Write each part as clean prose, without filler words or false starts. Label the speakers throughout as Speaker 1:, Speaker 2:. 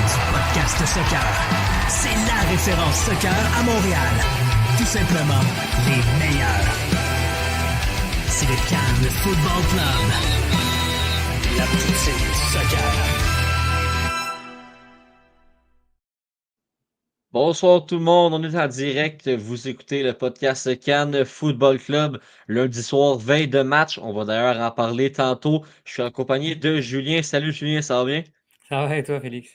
Speaker 1: du podcast soccer. C'est la référence soccer à Montréal. Tout simplement les meilleurs. C'est le Cannes Football Club. La poutine du soccer.
Speaker 2: Bonsoir tout le monde, on est en direct. Vous écoutez le podcast Cannes Football Club lundi soir, veille de match. On va d'ailleurs en parler tantôt. Je suis accompagné de Julien. Salut Julien, ça va bien?
Speaker 3: Ça va et toi, Félix?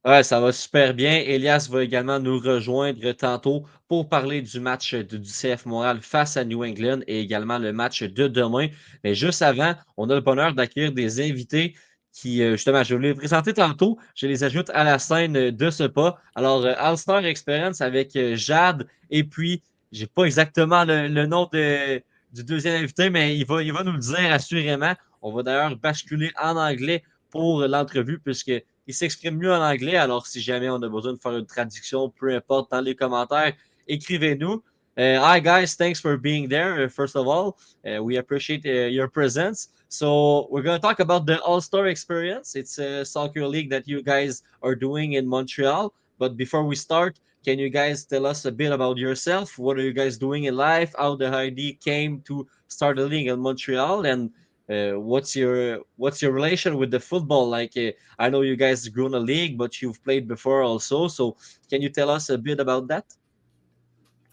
Speaker 2: Ouais, ça va super bien. Elias va également nous rejoindre tantôt pour parler du match du CF Montréal face à New England et également le match de demain. Mais juste avant, on a le bonheur d'accueillir des invités qui, justement, je vais les présenter tantôt. Je les ajoute à la scène de ce pas. Alors, All-Star Xperience avec Jad et puis, j'ai pas exactement le nom du deuxième invité, mais il va nous le dire assurément. On va d'ailleurs basculer en anglais pour l'entrevue puisque il s'exprime mieux en anglais. Alors, si jamais on a besoin de faire une traduction, peu importe, dans les commentaires, écrivez-nous. Hi, guys. Thanks for being there, first of all. We appreciate your presence. So, we're going to talk about the All-Star Xperience. It's a soccer league that you guys are doing in Montreal. But before we start, can you guys tell us a bit about yourself? What are you guys doing in life? How the idea came to start a league in Montreal? And what's your relation with the football? I know you guys grew in a league, but you've played before also. So can you tell us a bit about that?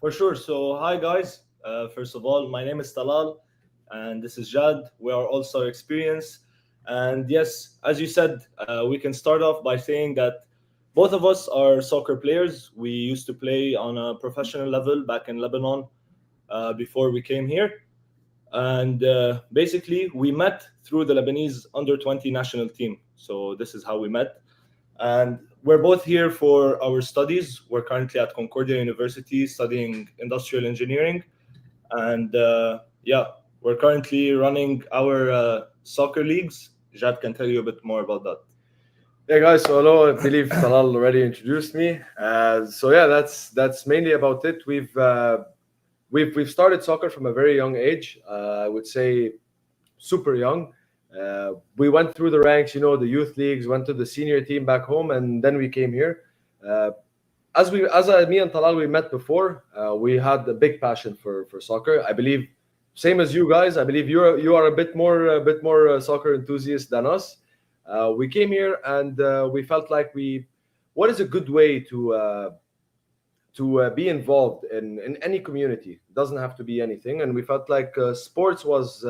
Speaker 4: For sure. So, hi guys. First of all, my name is Talal, and this is Jad. We are All-Star Xperience. And yes, as you said, we can start off by saying that both of us are soccer players. We used to play on a professional level back in Lebanon before we came here. And basically, we met through the Lebanese under-20 national team. So this is how we met. And we're both here for our studies. We're currently at Concordia University studying industrial engineering. And we're currently running our soccer leagues. Jad can tell you a bit more about that.
Speaker 5: Yeah, guys. So hello. I believe Talal already introduced me. That's mainly about it. We've started soccer from a very young age. I would say super young. We went through the ranks, the youth leagues, went to the senior team back home, and then we came here. Me and Talal, we met before. We had a big passion for soccer. I believe, same as you guys. I believe you are a bit more soccer enthusiast than us. We came here and we felt like what is a good way to be involved in any community. It doesn't have to be anything, and we felt like sports was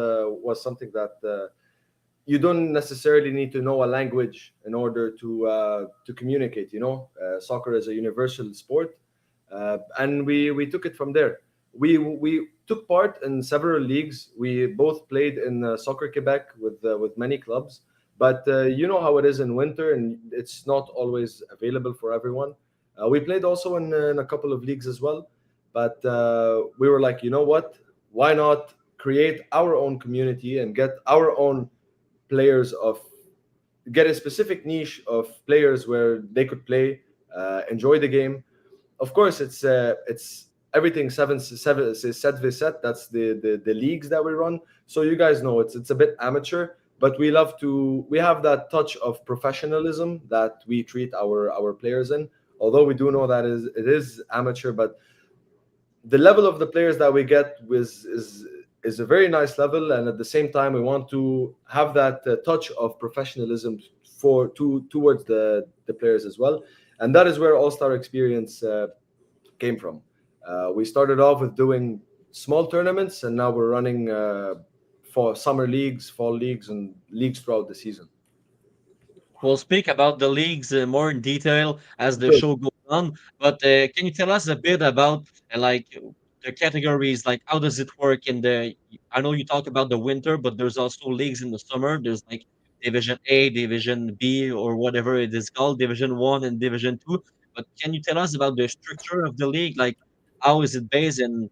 Speaker 5: something that you don't necessarily need to know a language in order to communicate. Soccer is a universal sport, and we took it from there. We took part in several leagues. We both played in Soccer Quebec with many clubs, but you know how it is in winter, and it's not always available for everyone. We played also in a couple of leagues as well, but we were like, you know what? Why not create our own community and get our own players get a specific niche of players where they could play, enjoy the game. Of course, it's everything 7v7. That's the leagues that we run. So you guys know it's a bit amateur, but we have that touch of professionalism that we treat our players in. Although we do know that it is amateur, but the level of the players that we get is a very nice level, and at the same time, we want to have that touch of professionalism towards the players as well, and that is where All-Star Xperience came from. We started off with doing small tournaments, and now we're running for summer leagues, fall leagues, and leagues throughout the season.
Speaker 2: We'll speak about the leagues more in detail as the show goes on. But can you tell us a bit about the categories? Like, how does it work I know you talk about the winter, but there's also leagues in the summer. There's like Division A, Division B, or whatever it is called, Division 1 and Division 2. But can you tell us about the structure of the league? Like, how is it based and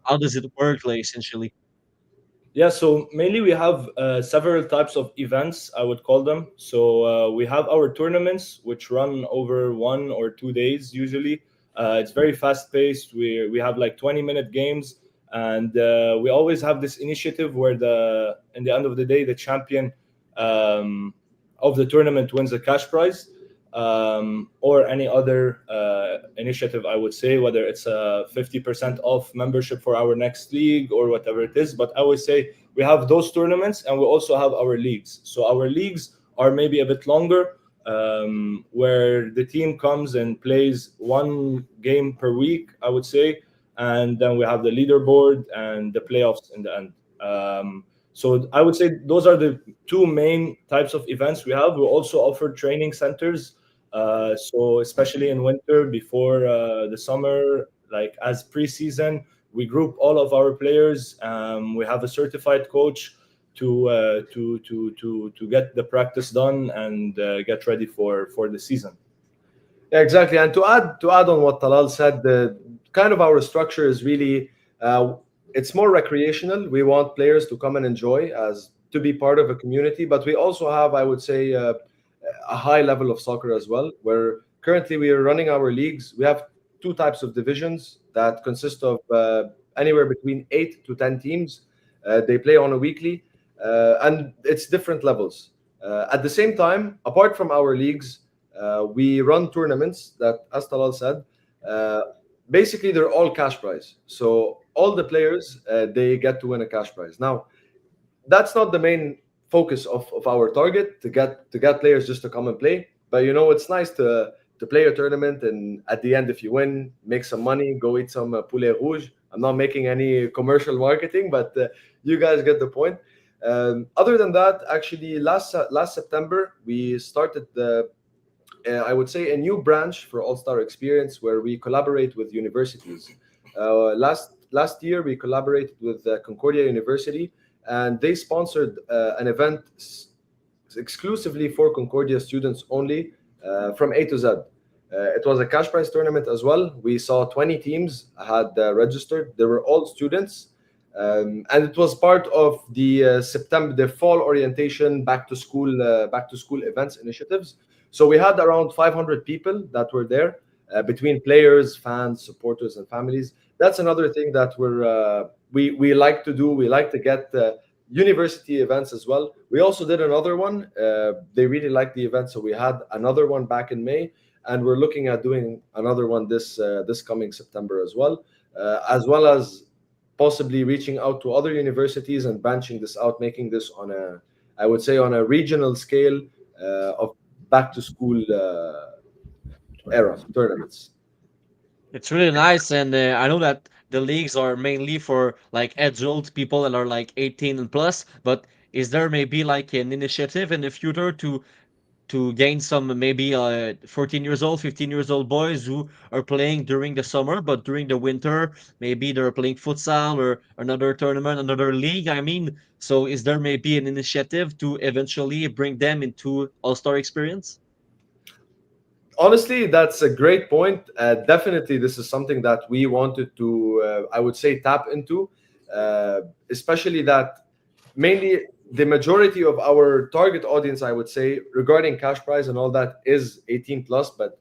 Speaker 2: how does it work, like, essentially?
Speaker 4: Yeah, so mainly we have several types of events, I would call them. So we have our tournaments, which run over 1 or 2 days usually. It's very fast paced. We have like 20-minute games, and we always have this initiative where in the end of the day, the champion of the tournament wins a cash prize. or any other initiative, I would say, whether it's a 50% off membership for our next league or whatever it is. But I always say we have those tournaments and we also have our leagues. So our leagues are maybe a bit longer, where the team comes and plays one game per week, I would say, and then we have the leaderboard and the playoffs in the end. So I would say those are the two main types of events we have. We also offer training centers. So especially in winter, before the summer, like as preseason, we group all of our players. We have a certified coach to get the practice done and get ready for the season.
Speaker 5: Yeah, exactly. And to add on what Talal said, the kind of our structure is really it's more recreational. We want players to come and enjoy, as to be part of a community, but we also have, I would say, a high level of soccer as well, where currently we are running our leagues. We have two types of divisions that consist of anywhere between 8 to 10 teams. They play on a weekly, and it's different levels. At the same time, apart from our leagues, we run tournaments that, as Talal said, basically they're all cash prize. So all the players, they get to win a cash prize. Now, that's not the main focus of our target, to get players just to come and play. But it's nice to play a tournament, and at the end, if you win, make some money, go eat some poulet rouge. I'm not making any commercial marketing, but you guys get the point. Other than that, actually, last September, we started I would say, a new branch for All-Star Xperience, where we collaborate with universities. Last year, we collaborated with Concordia University, and they sponsored an event exclusively for Concordia students only, from A to Z. It was a cash prize tournament as well. We saw 20 teams had registered. They were all students. And it was part of the fall orientation back to school events initiatives. So we had around 500 people that were there, between players, fans, supporters, and families. That's another thing that we like to do. We like to get university events as well. We also did another one. They really liked the event, so we had another one back in May, and we're looking at doing another one this coming September as well as possibly reaching out to other universities and branching this out, making this on a regional scale of back to school era tournaments.
Speaker 2: It's really nice, and I know that the leagues are mainly for like adult people that are like 18 and plus. But is there maybe like an initiative in the future to gain some maybe 14 years old, 15 years old boys who are playing during the summer, but during the winter maybe they're playing futsal or another tournament, another league? I mean, so is there maybe an initiative to eventually bring them into All-Star Xperience?
Speaker 5: Honestly, that's a great point. Definitely, this is something that we wanted to, I would say, tap into, especially that mainly the majority of our target audience, I would say, regarding cash prize and all that, is 18 plus, but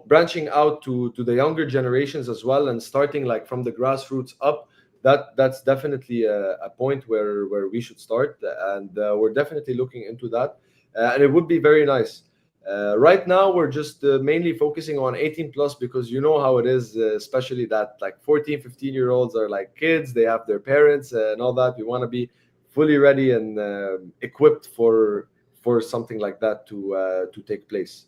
Speaker 5: branching out to the younger generations as well, and starting like from the grassroots up, that's definitely a point where we should start, and we're definitely looking into that, and it would be very nice. Right now, we're just mainly focusing on 18 plus, because you know how it is, especially that like 14, 15-year-olds are like kids. They have their parents and all that. We want to be fully ready and equipped for something like that to take place.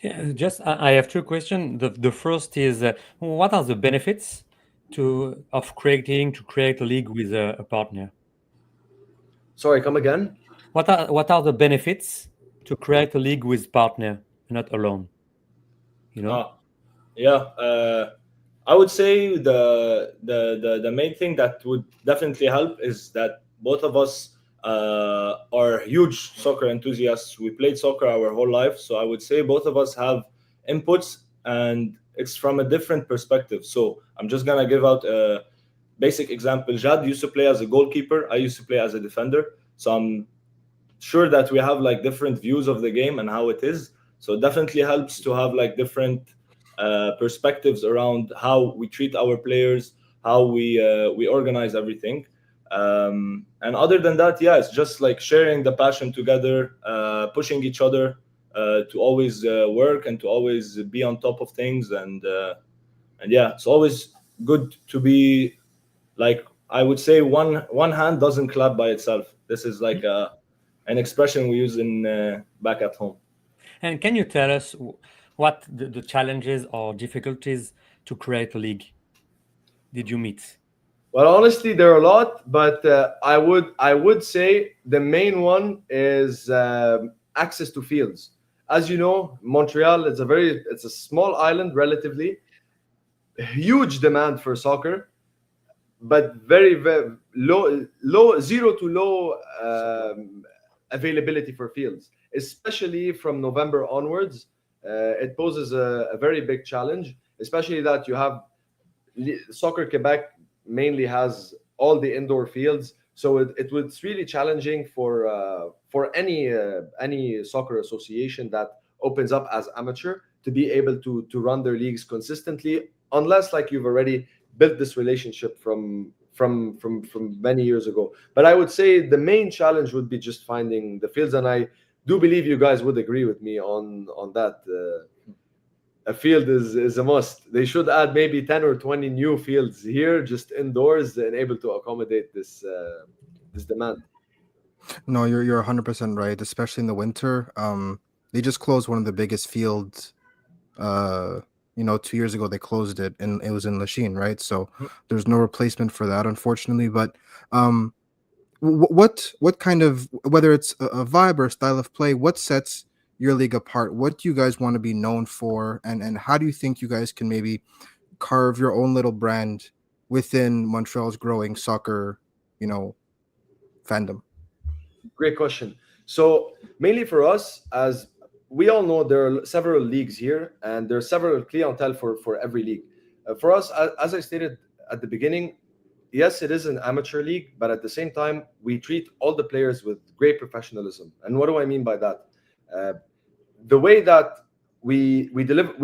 Speaker 3: Yeah, just I have two questions. The first is, what are the benefits of create a league with a partner?
Speaker 5: Sorry, come again?
Speaker 3: What are the benefits to create a league with partner, not alone?
Speaker 4: I would say the main thing that would definitely help is that both of us are huge soccer enthusiasts. We played soccer our whole life, so I would say both of us have inputs, and it's from a different perspective. So I'm just gonna give out a basic example. Jad used to play as a goalkeeper. I used to play as a defender. So I'm sure that we have like different views of the game and how it is. So it definitely helps to have like different perspectives around how we treat our players, how we organize everything. And other than that, yeah, it's just like sharing the passion together, pushing each other to always work and to always be on top of things. And yeah, it's always good to be, like, I would say one hand doesn't clap by itself. This is like an expression we use in back at home.
Speaker 3: And can you tell us what the challenges or difficulties to create a league did you meet?
Speaker 5: Well, honestly, there are a lot, but I would say the main one is access to fields. As you know, Montreal is it's a small island, relatively huge demand for soccer, but very low, zero to low availability for fields, especially from November onwards. It poses a very big challenge, especially that you have Soccer Quebec mainly has all the indoor fields, so it's really challenging for any soccer association that opens up as amateur to be able to run their leagues consistently, unless like you've already built this relationship from many years ago. But I would say the main challenge would be just finding the fields, and I do believe you guys would agree with me on that. A field is a must. They should add maybe 10 or 20 new fields here, just indoors, and able to accommodate this demand.
Speaker 6: No, you're 100% right, especially in the winter. They just closed one of the biggest fields. 2 years ago they closed it, and it was in Lachine, right? So there's no replacement for that, unfortunately. But what kind of, whether it's a vibe or a style of play, what sets your league apart? What do you guys want to be known for, and how do you think you guys can maybe carve your own little brand within Montreal's growing soccer, fandom?
Speaker 5: Great question. So mainly for us, as we all know, there are several leagues here, and there are several clientele for every league. For us, as I stated at the beginning, yes, it is an amateur league, but at the same time, we treat all the players with great professionalism. And what do I mean by that? The way that we deliver,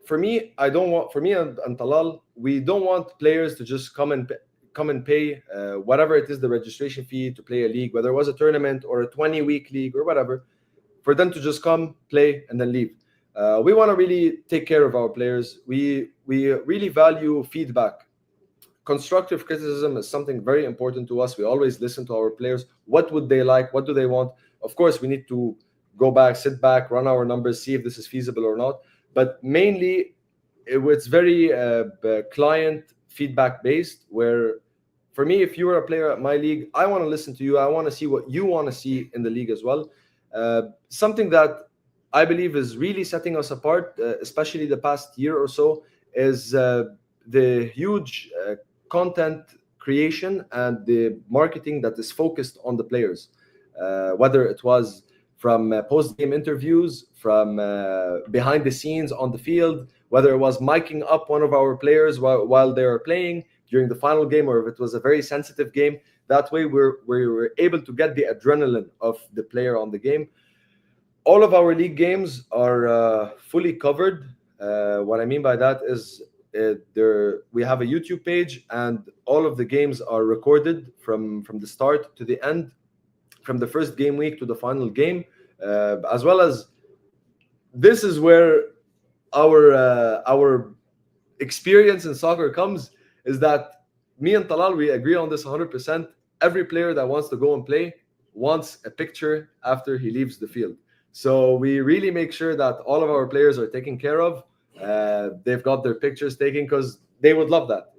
Speaker 5: for me and Talal, we don't want players to just come and pay whatever it is, the registration fee to play a league, whether it was a tournament or a 20-week league or whatever, for them to just come, play, and then leave. We want to really take care of our players. We really value feedback. Constructive criticism is something very important to us. We always listen to our players. What would they like? What do they want? Of course, we need to go back, sit back, run our numbers, see if this is feasible or not. But mainly, it's very client feedback based, where for me, if you are a player at my league, I want to listen to you. I want to see what you want to see in the league as well. Something that I believe is really setting us apart, especially the past year or so, is the huge content creation and the marketing that is focused on the players. Whether it was from post-game interviews, from behind the scenes on the field, whether it was miking up one of our players while they are playing during the final game, or if it was a very sensitive game. That way we were able to get the adrenaline of the player on the game. All of our league games are fully covered. What I mean by that is we have a YouTube page, and all of the games are recorded from the start to the end, from the first game week to the final game, as well as this is where our experience in soccer comes, is that me and Talal, we agree on this 100%. Every player that wants to go and play wants a picture after he leaves the field. So we really make sure that all of our players are taken care of. They've got their pictures taken because they would love that,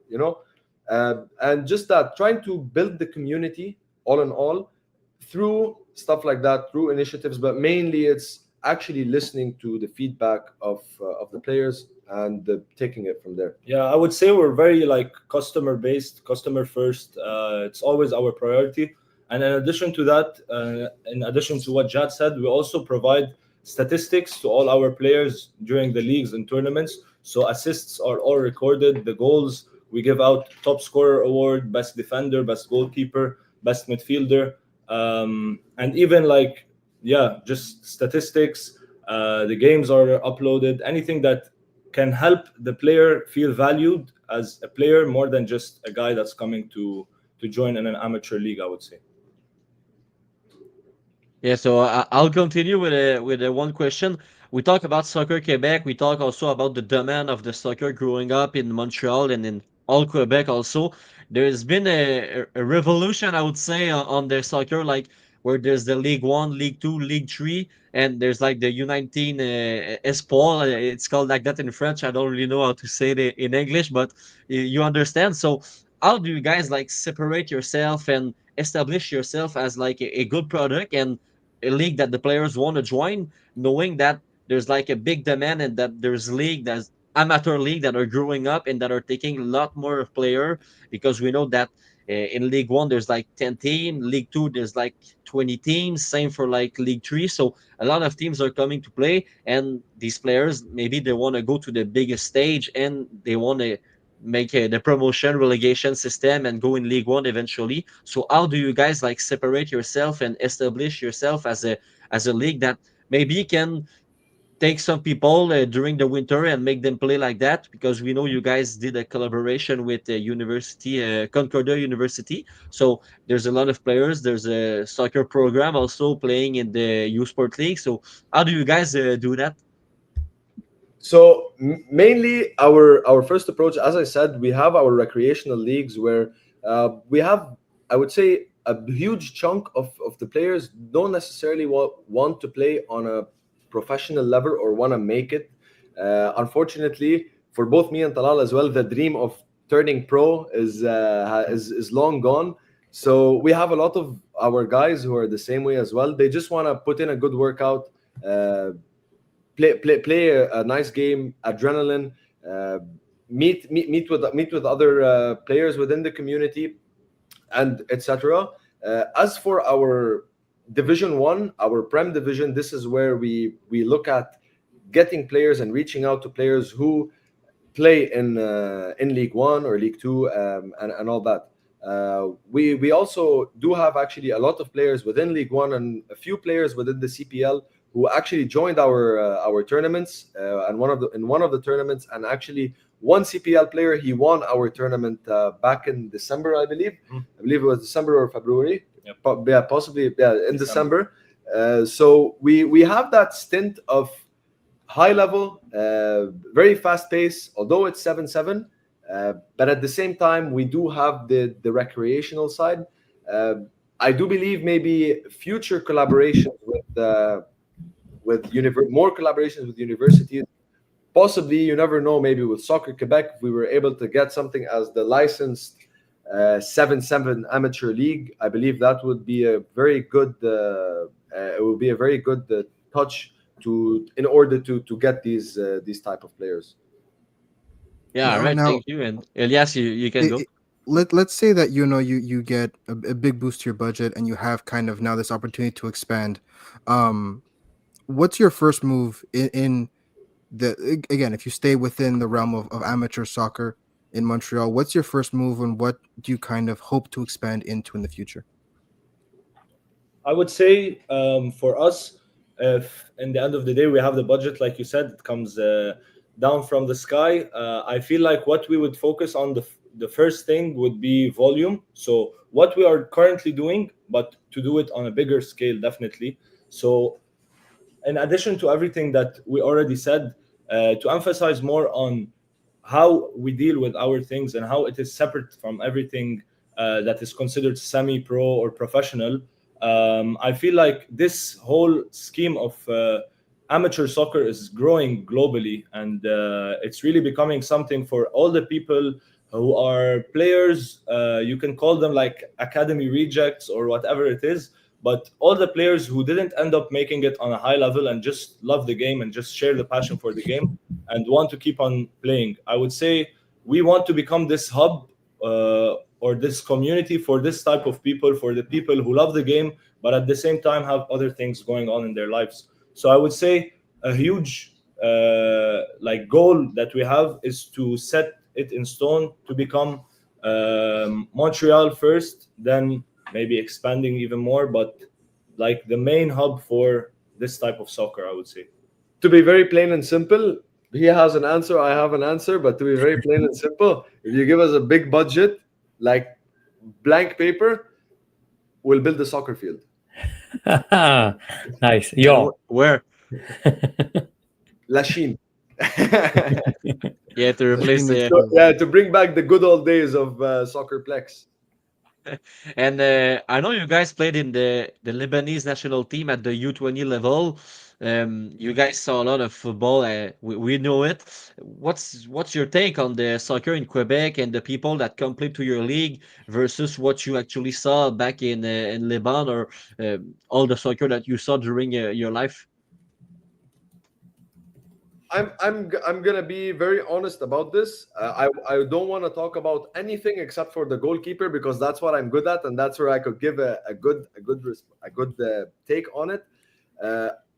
Speaker 5: and just that, trying to build the community all in all through stuff like that, through initiatives, but mainly it's actually listening to the feedback of the players and taking it from there.
Speaker 4: Yeah, I would say we're very customer based, customer first. It's always our priority. And in addition to that, in addition to what Jad said, we also provide statistics to all our players during the leagues and tournaments. So assists are all recorded, the goals, we give out top scorer award, best defender, best goalkeeper, best midfielder, and even just statistics. The games are uploaded, anything that can help the player feel valued as a player more than just a guy that's coming to join in an amateur league, I would say.
Speaker 2: Yeah, so I'll continue with one question. We talk about soccer Quebec. We talk also about the demand of the soccer growing up in Montreal and in all Quebec also. There's been a revolution, I would say, on the soccer, like where there's the League One, League Two, League Three, and there's like the U19 Espoir. It's called like that in French. I don't really know how to say it in English, but you understand. So how do you guys like separate yourself and establish yourself as like a good product and a league that the players want to join, knowing that there's like a big demand and that there's league that's amateur league that are growing up and that are taking a lot more of player because we know that in League One there's like 10 teams, League Two there's like 20 teams, same for like League Three. So a lot of teams are coming to play, and these players maybe they want to go to the biggest stage and they want to make the promotion relegation system and go in League One eventually. So how do you guys like separate yourself and establish yourself as a league that maybe can take some people during the winter and make them play like that? Because we know you guys did a collaboration with university, Concordia University. So there's a lot of players. There's a soccer program also playing in the U Sport League. So how do you guys do that?
Speaker 5: So mainly our first approach, as I said, we have our recreational leagues where we have, I would say, a huge chunk of the players don't necessarily want to play on a professional level or want to make it. Unfortunately, for both me and Talal as well, the dream of turning pro is long gone. So we have a lot of our guys who are the same way as well. They just want to put in a good workout. Play a nice game, adrenaline, meet with other players within the community, and etc. As for our Division One, our Prem division, this is where we look at getting players and reaching out to players who play in League One or League Two, and all that. We also do have actually a lot of players within League One and a few players within the CPL who actually joined our tournaments, and in one of the tournaments, and actually one CPL player, he won our tournament back in December, I believe. I believe it was December or February.
Speaker 4: Yep.
Speaker 5: Possibly in December. So we have that stint of high level, very fast pace, although it's 7-7, but at the same time we do have the recreational side. I do believe maybe future collaborations more collaborations with universities. Possibly, you never know, maybe with Soccer Quebec, if we were able to get something as the licensed 7-7 amateur league, I believe that would be a very good touch in order to get these type of players.
Speaker 2: Yeah, all right.
Speaker 6: Now,
Speaker 2: Thank you. And Elias, you can go.
Speaker 6: let's say that you get a big boost to your budget and you have kind of now this opportunity to expand. What's your first move in the, again, if you stay within the realm of amateur soccer in Montreal, what's your first move and what do you kind of hope to expand into in the future?
Speaker 4: I would say for us, if in the end of the day we have the budget, like you said, it comes down from the sky. I feel like what we would focus on, the first thing would be volume. So what we are currently doing, but to do it on a bigger scale, definitely. So in addition to everything that we already said, to emphasize more on how we deal with our things and how it is separate from everything that is considered semi-pro or professional. I feel like this whole scheme of amateur soccer is growing globally, and it's really becoming something for all the people who are players. You can call them like academy rejects or whatever it is, but all the players who didn't end up making it on a high level and just love the game and just share the passion for the game and want to keep on playing. I would say we want to become this hub or this community for this type of people, for the people who love the game, but at the same time have other things going on in their lives. So I would say a huge like goal that we have is to set it in stone to become Montreal first, then maybe expanding even more, but like the main hub for this type of soccer, I would say.
Speaker 5: To be very plain and simple, he has an answer, I have an answer, but to be very plain and simple, if you give us a big budget, like blank paper, we'll build a soccer field.
Speaker 3: Nice.
Speaker 2: And
Speaker 3: Yo.
Speaker 2: where?
Speaker 5: La Chine.
Speaker 2: Yeah, to replace the.
Speaker 5: So, yeah, to bring back the good old days of Soccerplex.
Speaker 2: And I know you guys played in the Lebanese national team at the U20 level. You guys saw a lot of football. We know it. What's your take on the soccer in Quebec and the people that complete to your league versus what you actually saw back in Lebanon, or all the soccer that you saw during your life?
Speaker 5: I'm gonna be very honest about this. I don't want to talk about anything except for the goalkeeper because that's what I'm good at, and that's where I could give a good take on it.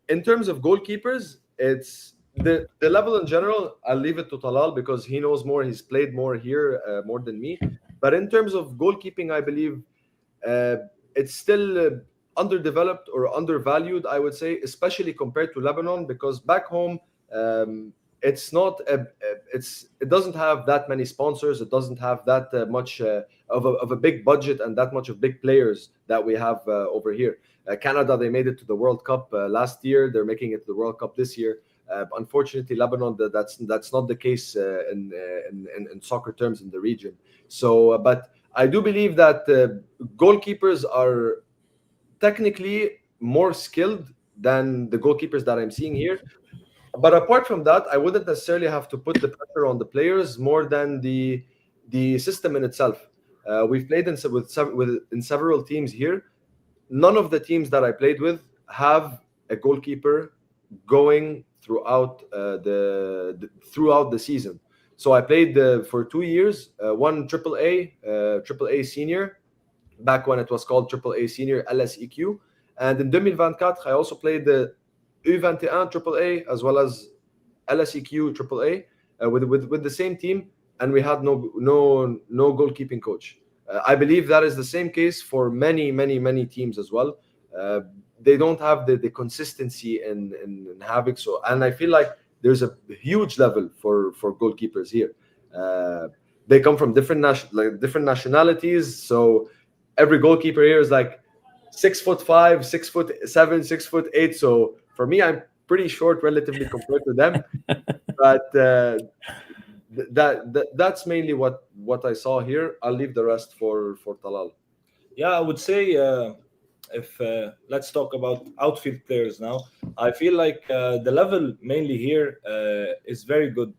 Speaker 5: In terms of goalkeepers, it's the level in general. I'll leave it to Talal because he knows more. He's played more here, more than me. But in terms of goalkeeping, I believe it's still underdeveloped or undervalued. I would say, especially compared to Lebanon, because back home. It's not it doesn't have that many sponsors. It doesn't have that much of a big budget and that much of big players that we have over here. Canada, they made it to the World Cup last year. They're making it to the World Cup this year. Unfortunately, Lebanon, that's not the case in soccer terms in the region. So, but I do believe that goalkeepers are technically more skilled than the goalkeepers that I'm seeing here. But apart from that, I wouldn't necessarily have to put the pressure on the players more than the system in itself. We've played in several teams here. None of the teams that I played with have a goalkeeper going throughout the season. So I played for 2 years, one AAA senior, back when it was called AAA senior LSEQ, and in 2024 I also played the U21 AAA as well as LSEQ AAA with the same team, and we had no goalkeeping coach. I believe that is the same case for many teams as well. They don't have the consistency in having so, and I feel like there's a huge level for goalkeepers here. They come from different nationalities, so every goalkeeper here is like 6'5", 6'7", 6'8". So for me, I'm pretty short relatively compared to them. But that's mainly what I saw here. I'll leave the rest for Talal.
Speaker 4: Yeah, I would say if let's talk about outfield players now. I feel like the level mainly here is very good.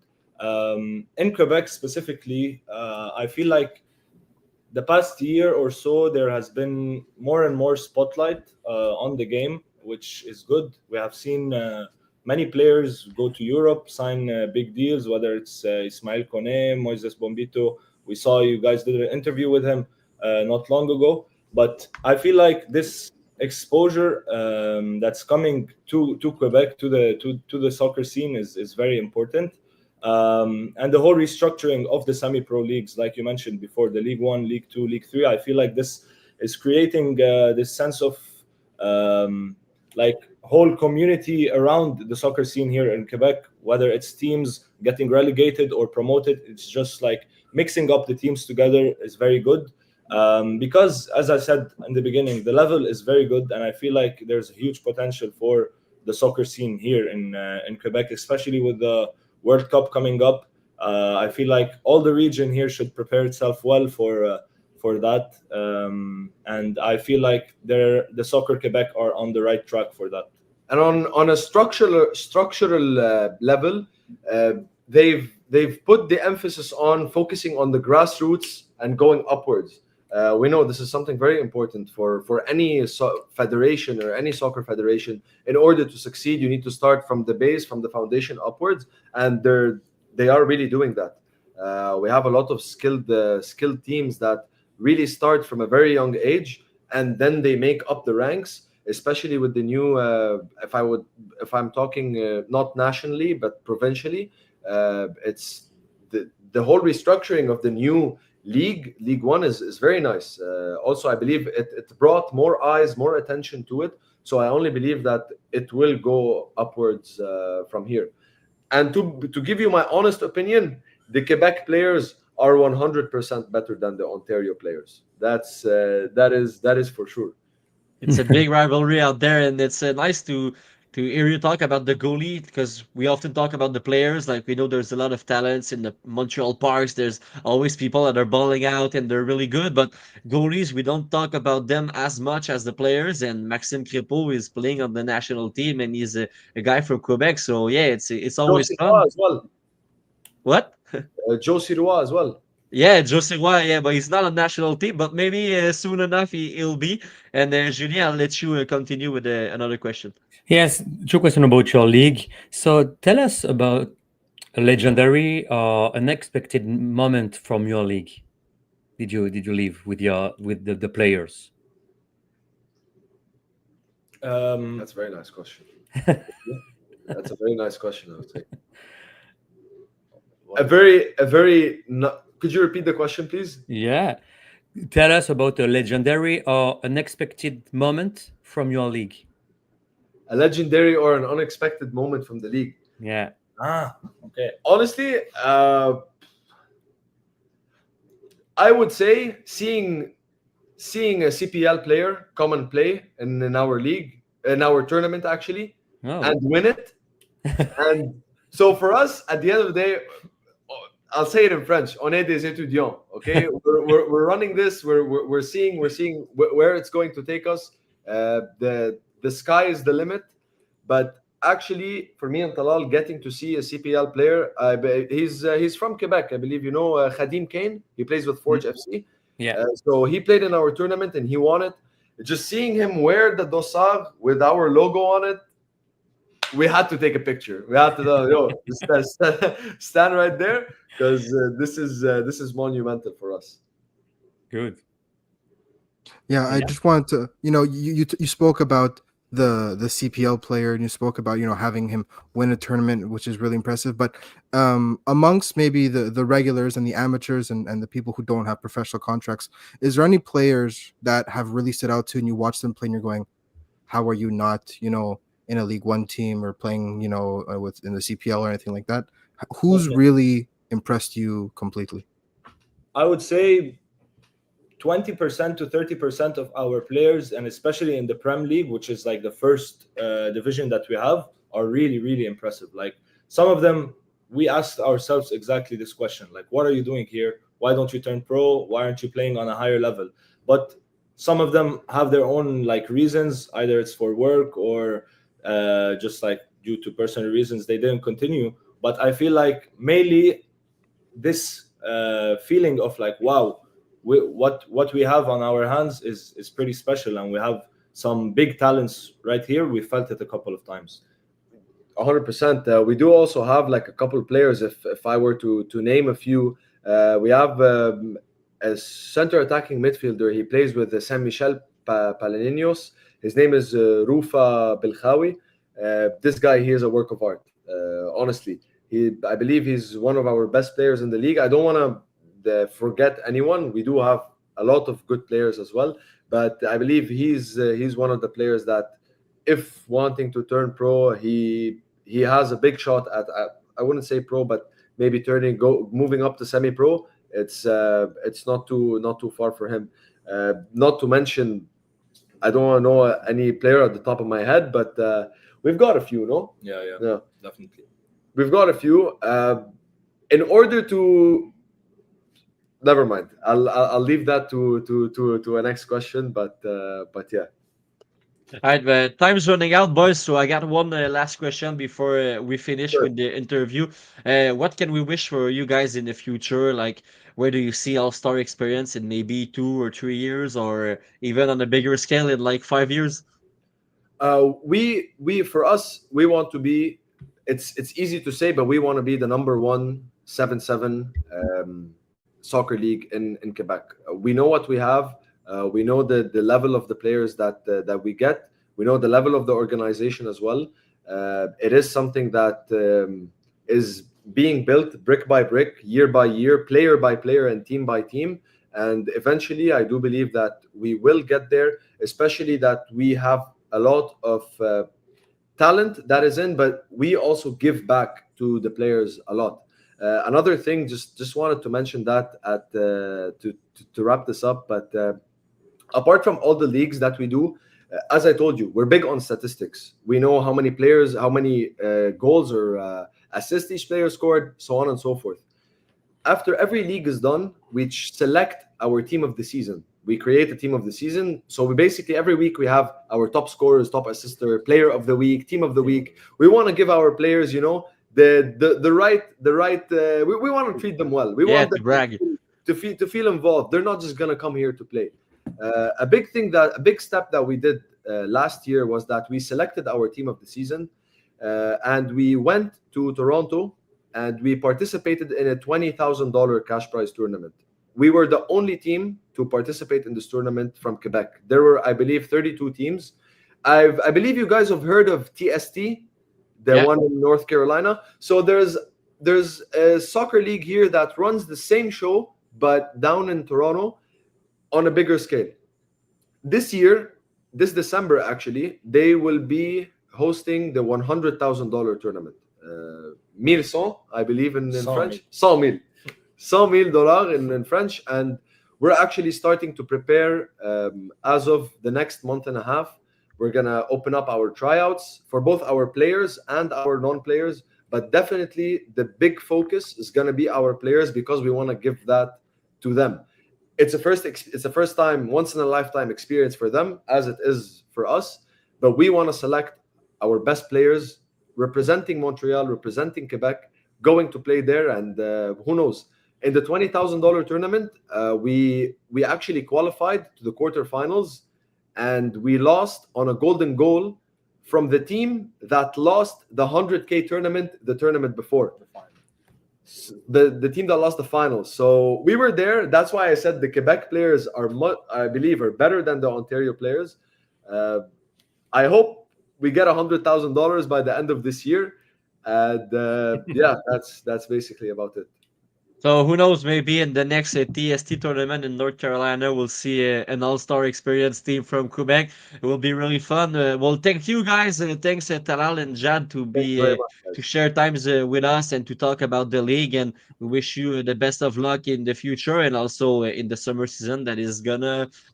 Speaker 4: In Quebec specifically, I feel like the past year or so, there has been more and more spotlight on the game, which is good. We have seen many players go to Europe, sign big deals, whether it's Ismail Kone, Moises Bombito. We saw you guys did an interview with him not long ago. But I feel like this exposure that's coming to Quebec, to the soccer scene is very important. And the whole restructuring of the semi-pro leagues, like you mentioned before, the League 1, League 2, League 3, I feel like this is creating this sense of like whole community around the soccer scene here in Quebec, whether it's teams getting relegated or promoted. It's just like mixing up the teams together is very good. Because, as I said in the beginning, the level is very good, and I feel like there's a huge potential for the soccer scene here in Quebec, especially with the World Cup coming up. I feel like all the region here should prepare itself well for that, and I feel like the Soccer Quebec are on the right track for that.
Speaker 5: And on a structural level, they've put the emphasis on focusing on the grassroots and going upwards. We know this is something very important for any federation or any soccer federation. In order to succeed, you need to start from the base, from the foundation upwards, and they are really doing that. We have a lot of skilled teams that really start from a very young age, and then they make up the ranks. Especially with the new, if I'm talking not nationally but provincially, it's the whole restructuring of the new League 1 is very nice. Also, I believe it brought more eyes, more attention to it. So I only believe that it will go upwards from here. And to give you my honest opinion, the Quebec players are 100% better than the Ontario players. That is for sure.
Speaker 2: It's a big rivalry out there, and it's nice to hear you talk about the goalie because we often talk about the players. Like we know there's a lot of talents in the Montreal parks. There's always people that are balling out and they're really good, but goalies we don't talk about them as much as the players. And Maxime Crépeau is playing on the national team, and he's a guy from Quebec. So yeah, it's
Speaker 5: Joe
Speaker 2: always
Speaker 5: Sirois
Speaker 2: fun.
Speaker 5: as well.
Speaker 2: What?
Speaker 5: Joe Sirois as well.
Speaker 2: Yeah, Jose Roy, yeah, but he's not on national team, but maybe soon enough he'll be. And Julien, I'll let you continue with another question.
Speaker 3: Yes, two question about your league. So tell us about a legendary or unexpected moment from your league. Did you live with the players?
Speaker 5: That's a very nice question. That's a very nice question, I would say. Could you repeat the question, please?
Speaker 3: Yeah. Tell us about a legendary or unexpected moment from your league.
Speaker 5: A legendary or an unexpected moment from the league.
Speaker 3: Yeah.
Speaker 4: Okay.
Speaker 5: Honestly, I would say seeing a CPL player come and play in our league, in our tournament actually,
Speaker 3: Oh.
Speaker 5: and win it. And so for us, at the end of the day, I'll say it in French. On est des étudiants. Okay, we're running this. We're seeing where it's going to take us. The sky is the limit. But actually, for me and Talal, getting to see a CPL player, he's from Quebec, I believe. You know, Khadim Kane. He plays with Forge FC.
Speaker 3: Yeah.
Speaker 5: So he played in our tournament and he won it. Just seeing him wear the dossard with our logo on it, we had to take a picture. We had to stand right there because this is monumental for us.
Speaker 3: Good.
Speaker 6: Yeah, I just wanted to, you spoke about the CPL player and you spoke about, having him win a tournament, which is really impressive. But amongst maybe the regulars and the amateurs and the people who don't have professional contracts, is there any players that have really stood out to you and you watch them play and you're going, how are you not, in a League One team or playing, in the CPL or anything like that? Who's really impressed you completely?
Speaker 4: I would say 20% to 30% of our players, and especially in the Prem League, which is like the first division that we have, are really, really impressive. Like some of them, we asked ourselves exactly this question, like, what are you doing here? Why don't you turn pro? Why aren't you playing on a higher level? But some of them have their own like reasons, either it's for work or just like due to personal reasons, they didn't continue. But I feel like mainly this feeling of like, wow, what we have on our hands is pretty special, and we have some big talents right here. We felt it a couple of times.
Speaker 5: 100%. We do also have like a couple of players. If I were to name a few, we have a center attacking midfielder. He plays with Saint Michel Palaninos. His name is Rufa Belkhawi. This guy, he is a work of art. Honestly, I believe he's one of our best players in the league. I don't want to forget anyone. We do have a lot of good players as well, but I believe he's one of the players that, if wanting to turn pro, he has a big shot at I wouldn't say pro, but maybe moving up to semi-pro. It's not too far for him. Not to mention, I don't want to know any player at the top of my head, but we've got a few, no?
Speaker 4: Yeah, definitely.
Speaker 5: We've got a few. In order to, never mind. I'll leave that to a next question. But yeah.
Speaker 2: All right, time's running out, boys. So I got one last question before we finish with the interview. What can we wish for you guys in the future? Like, where do you see All-Star Xperience in maybe 2 or 3 years, or even on a bigger scale in like 5 years?
Speaker 5: For us, we want to be. It's easy to say, but we want to be the number 1 7-7 soccer league in Quebec. We know what we have. We know the level of the players that we get. We know the level of the organization as well. It is something that is being built brick by brick, year by year, player by player, and team by team. And eventually, I do believe that we will get there, especially that we have a lot of talent that is in, but we also give back to the players a lot. Another thing, just wanted to mention that to wrap this up, but apart from all the leagues that we do, As I told you, we're big on statistics. We know how many players, how many goals or assists each player scored, so on and so forth. After every league is done, we select our team of the season. We create a team of the season. So we basically, every week we have our top scorers, top assister, player of the week, team of the week. We want to give our players, you know, the right. We want to treat them well. We want them
Speaker 2: to brag.
Speaker 5: to feel involved. They're not just gonna come here to play. A big step that we did last year was that we selected our team of the season, and we went to Toronto and we participated in a $20,000 cash prize tournament. We were the only team to participate in this tournament from Quebec. There were, I believe, 32 teams. I believe you guys have heard of TST, the one in North Carolina. So there's a soccer league here that runs the same show, but down in Toronto on a bigger scale. This year, this December actually, they will be hosting the $100,000 tournament. 1,100, I believe in French. 100,000 dollars in French, and we're actually starting to prepare as of the next month and a half. We're gonna open up our tryouts for both our players and our non-players, but definitely the big focus is gonna be our players because we want to give that to them. It's a first time, once in a lifetime experience for them, as it is for us. But we want to select our best players representing Montreal, representing Quebec, going to play there, and who knows? In the $20,000 tournament, we actually qualified to the quarterfinals, and we lost on a golden goal from the team that lost the 100K tournament the tournament before. The team that lost the finals. So we were there. That's why I said the Quebec players I believe are better than the Ontario players. I hope we get $100,000 by the end of this year. And that's basically about it.
Speaker 2: So who knows, maybe in the next TST tournament in North Carolina, we'll see an All-Star Xperience team from Quebec. It will be really fun. Well, thank you guys. Thanks Talal and Jad to share times with us and to talk about the league. And we wish you the best of luck in the future and also in the summer season that is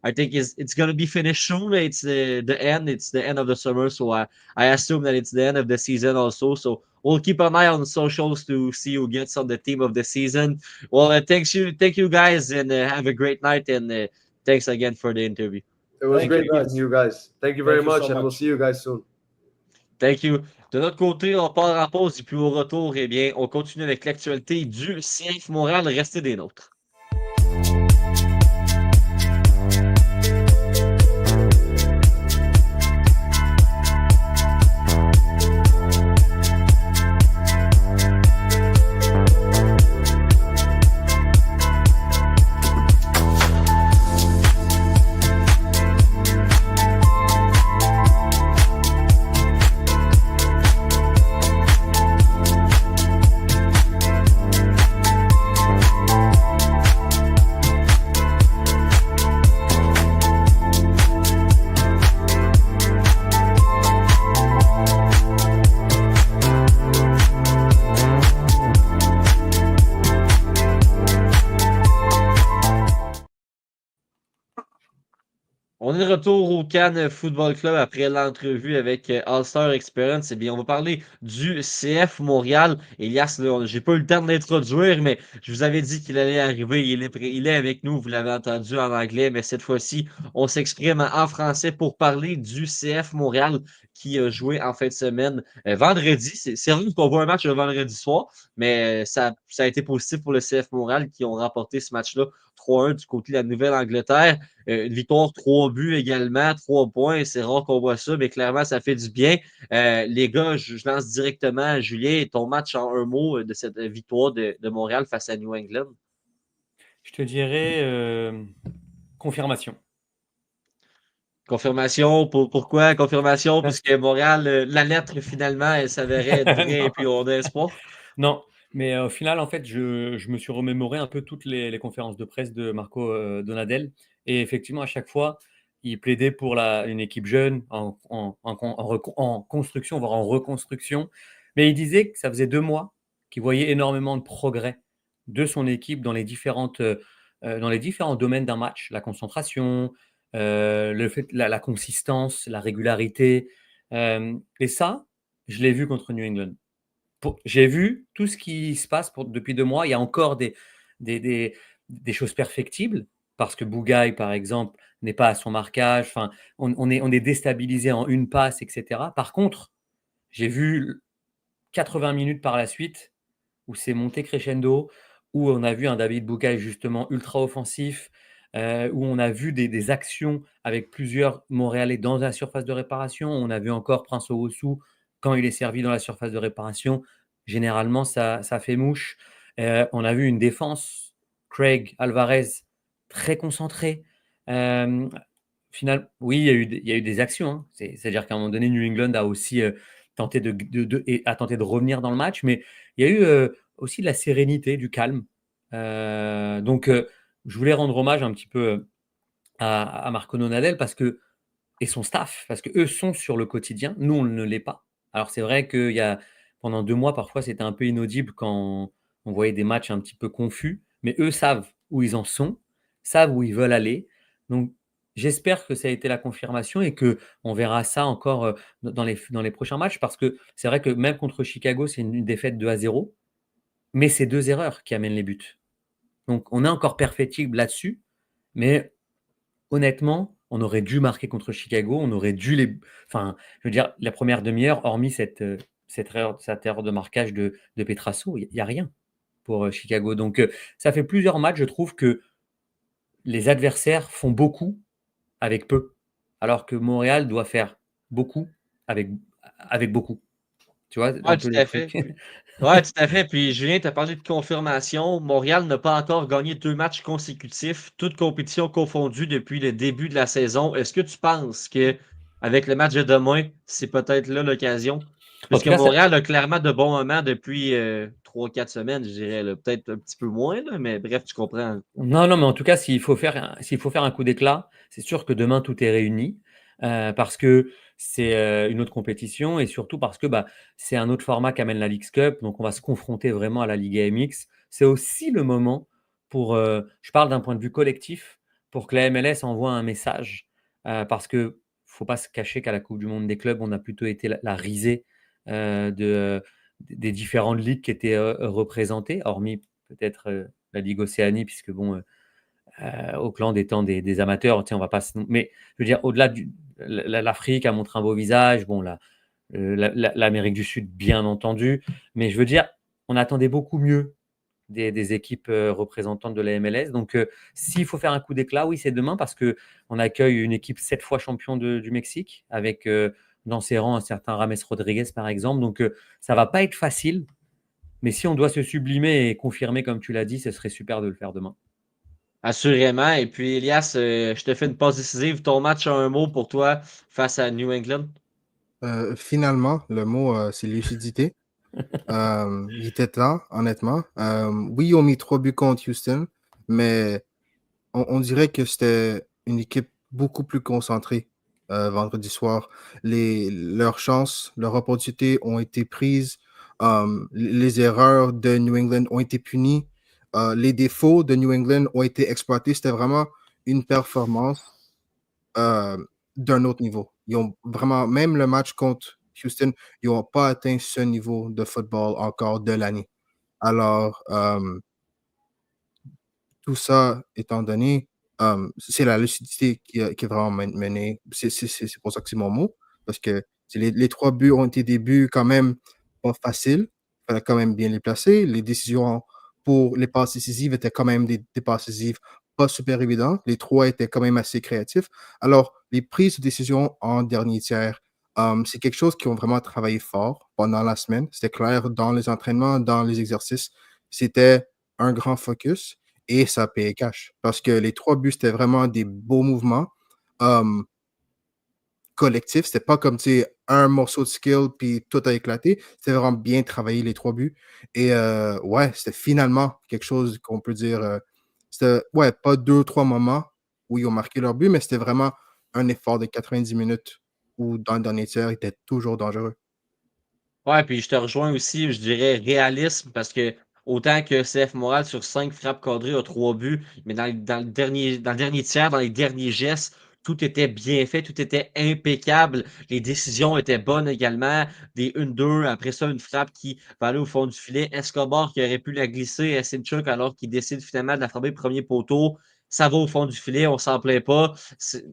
Speaker 2: I think it's gonna be finished soon. It's the end. It's the end of the summer, so I assume that it's the end of the season also. So we'll keep an eye on socials to see who gets on the team of the season. Well, thank you guys, and have a great night. And thanks again for the interview.
Speaker 5: It was great meeting you guys. Thank you very much, and we'll see you guys soon.
Speaker 2: Thank you. De notre côté, on part en pause et puis au retour, eh bien, on continue avec l'actualité du CF Montréal. Restez des nôtres. On est de retour au Cannes Football Club après l'entrevue avec All-Star Xperience. Eh bien, on va parler du CF Montréal. Elias, j'ai pas eu le temps de l'introduire, mais je vous avais dit qu'il allait arriver. Il est avec nous, vous l'avez entendu en anglais, mais cette fois-ci, on s'exprime en français pour parler du CF Montréal qui a joué en fin de semaine vendredi. C'est rare qu'on voit un match le vendredi soir, mais ça a été positif pour le CF Montréal qui ont remporté ce match-là 3-1 du côté de la Nouvelle-Angleterre. Une victoire, 3 buts également, 3 points. C'est rare qu'on voit ça, mais clairement, ça fait du bien. Les gars, je lance directement à Julien. Ton match en un mot de cette victoire de Montréal face à New England?
Speaker 3: Je te dirais confirmation.
Speaker 2: Confirmation, pourquoi confirmation? Puisque Montréal, la lettre finalement, elle s'avérait être vraie et puis on a espoir.
Speaker 3: Non, mais au final, en fait, je me suis remémoré un peu toutes les conférences de presse de Marco Donadel. Et effectivement, à chaque fois, il plaidait pour une équipe jeune en construction, voire en reconstruction. Mais il disait que ça faisait 2 mois qu'il voyait énormément de progrès de son équipe dans les différents domaines d'un match. La concentration, le fait, la consistance, la régularité. Et ça, je l'ai vu contre New England. J'ai vu tout ce qui se passe depuis 2 mois. Il y a encore des, des choses perfectibles, parce que Bougaï, par exemple, n'est pas à son marquage. Enfin, on est déstabilisé en une passe, etc. Par contre, j'ai vu 80 minutes par la suite où c'est monté crescendo, où on a vu un David Bougaï justement ultra offensif, où on a vu des actions avec plusieurs Montréalais dans la surface de réparation. On a vu encore Prince Owusu quand il est servi dans la surface de réparation. Généralement, ça fait mouche. On a vu une défense, Craig Alvarez, très concentrée. Oui, il y a eu des actions, hein. C'est-à-dire qu'à un moment donné, New England a aussi tenté a tenté de revenir dans le match, mais il y a eu aussi de la sérénité, du calme. Donc, je voulais rendre hommage un petit peu à Marco Donadel et son staff, parce qu'eux sont sur le quotidien. Nous, on ne l'est pas. Alors, c'est vrai qu'il y a, pendant 2 mois, parfois, c'était un peu inaudible quand on voyait des matchs un petit peu confus, mais eux savent où ils en sont, savent où ils veulent aller. Donc, j'espère que ça a été la confirmation et qu'on verra ça encore dans les prochains matchs, parce que c'est vrai que même contre Chicago, c'est une défaite 2-0, mais c'est 2 erreurs qui amènent les buts. Donc, on est encore perfectible là-dessus, mais honnêtement, on aurait dû marquer contre Chicago, on aurait dû enfin, je veux dire, la première demi-heure, hormis cette erreur de marquage de Petrasso, il y a rien pour Chicago. Donc, ça fait plusieurs matchs, je trouve que les adversaires font beaucoup avec peu, alors que Montréal doit faire beaucoup avec beaucoup. Tu vois
Speaker 2: Ouais,
Speaker 3: un
Speaker 2: tout
Speaker 3: peu le
Speaker 2: à fait.
Speaker 3: truc?
Speaker 2: Ouais, tout à fait. Puis Julien, tu as parlé de confirmation. Montréal n'a pas encore gagné 2 matchs consécutifs, toutes compétitions confondues depuis le début de la saison. Est-ce que tu penses que avec le match de demain, c'est peut-être là l'occasion?
Speaker 3: En
Speaker 2: Puisque
Speaker 3: tout cas, ça
Speaker 2: Montréal a clairement de bons moments depuis 3-4 semaines, je dirais, là. Peut-être un petit peu moins, là, mais bref, tu comprends.
Speaker 3: non, non, mais en tout cas, s'il faut faire un coup d'éclat, c'est sûr que demain tout est réuni, parce que c'est, une autre compétition, et surtout parce que, bah, c'est un autre format qu'amène la Leagues Cup, donc on va se confronter vraiment à la Ligue AMX. C'est aussi le moment pour, je parle d'un point de vue collectif, pour que la MLS envoie un message, parce que faut pas se cacher qu'à la coupe du monde des clubs, on a plutôt été la risée, des différentes ligues qui étaient, représentées, hormis peut-être, la Ligue Océanie, puisque bon, Auckland étant des amateurs, on va pas. Mais je veux dire, au-delà l'Afrique a montré un beau visage, bon, l'Amérique du Sud, bien entendu, mais je veux dire, on attendait beaucoup mieux des équipes représentantes de la MLS. Donc, s'il faut faire un coup d'éclat, oui, c'est demain, parce que on accueille une équipe 7 fois champion du Mexique, avec dans ses rangs un certain Rames Rodriguez, par exemple. Donc, ça va pas être facile. Mais si on doit se sublimer et confirmer, comme tu l'as dit, ce serait super de le faire demain.
Speaker 2: Assurément. Et puis, Elias, je te fais une passe décisive. Ton match a un mot pour toi face à New England?
Speaker 6: Finalement, le mot, c'est lucidité. Il était temps, honnêtement. Oui, ils ont mis 3 buts contre Houston, mais on dirait que c'était une équipe beaucoup plus concentrée vendredi soir. Leurs chances, leurs opportunités ont été prises. Les erreurs de New England ont été punies. Les défauts de New England ont été exploités. C'était vraiment une performance euh, d'un autre niveau. Ils ont vraiment, même le match contre Houston, ils n'ont pas atteint ce niveau de football encore de l'année. Alors, tout ça étant donné, c'est la lucidité qui est vraiment menée. C'est pour ça que c'est mon mot, parce que les 3 buts ont été des buts quand même pas faciles. Il fallait quand même bien les placer. Les décisions pour les passes décisives étaient quand même des passes décisives pas super évidentes. Les 3 étaient quand même assez créatifs. Alors, les prises de décision en dernier tiers, c'est quelque chose qu'ils ont vraiment travaillé fort pendant la semaine. C'était clair dans les entraînements, dans les exercices. C'était un grand focus. Et ça a payé cash parce que les 3 buts, c'était vraiment des beaux mouvements, hem, collectifs. C'était pas comme, tu sais, un morceau de skill puis tout a éclaté. C'était vraiment bien travaillé les 3 buts et ouais, c'était finalement quelque chose qu'on peut dire, c'était ouais, pas 2-3 moments où ils ont marqué leur but, mais c'était vraiment un effort de 90 minutes où dans le dernier tiers, ils étaient toujours dangereux.
Speaker 2: Ouais, puis je te rejoins aussi, je dirais réalisme, parce que autant que CF Montréal sur 5 frappes cadrées a 3 buts, mais dans le dernier tiers, dans les derniers gestes, tout était bien fait, tout était impeccable. Les décisions étaient bonnes également. Des 1-2, après ça, une frappe qui va aller au fond du filet. Escobar qui aurait pu la glisser à Simchuk alors qu'il décide finalement de la frapper premier poteau. Ça va au fond du filet, on s'en plaint pas.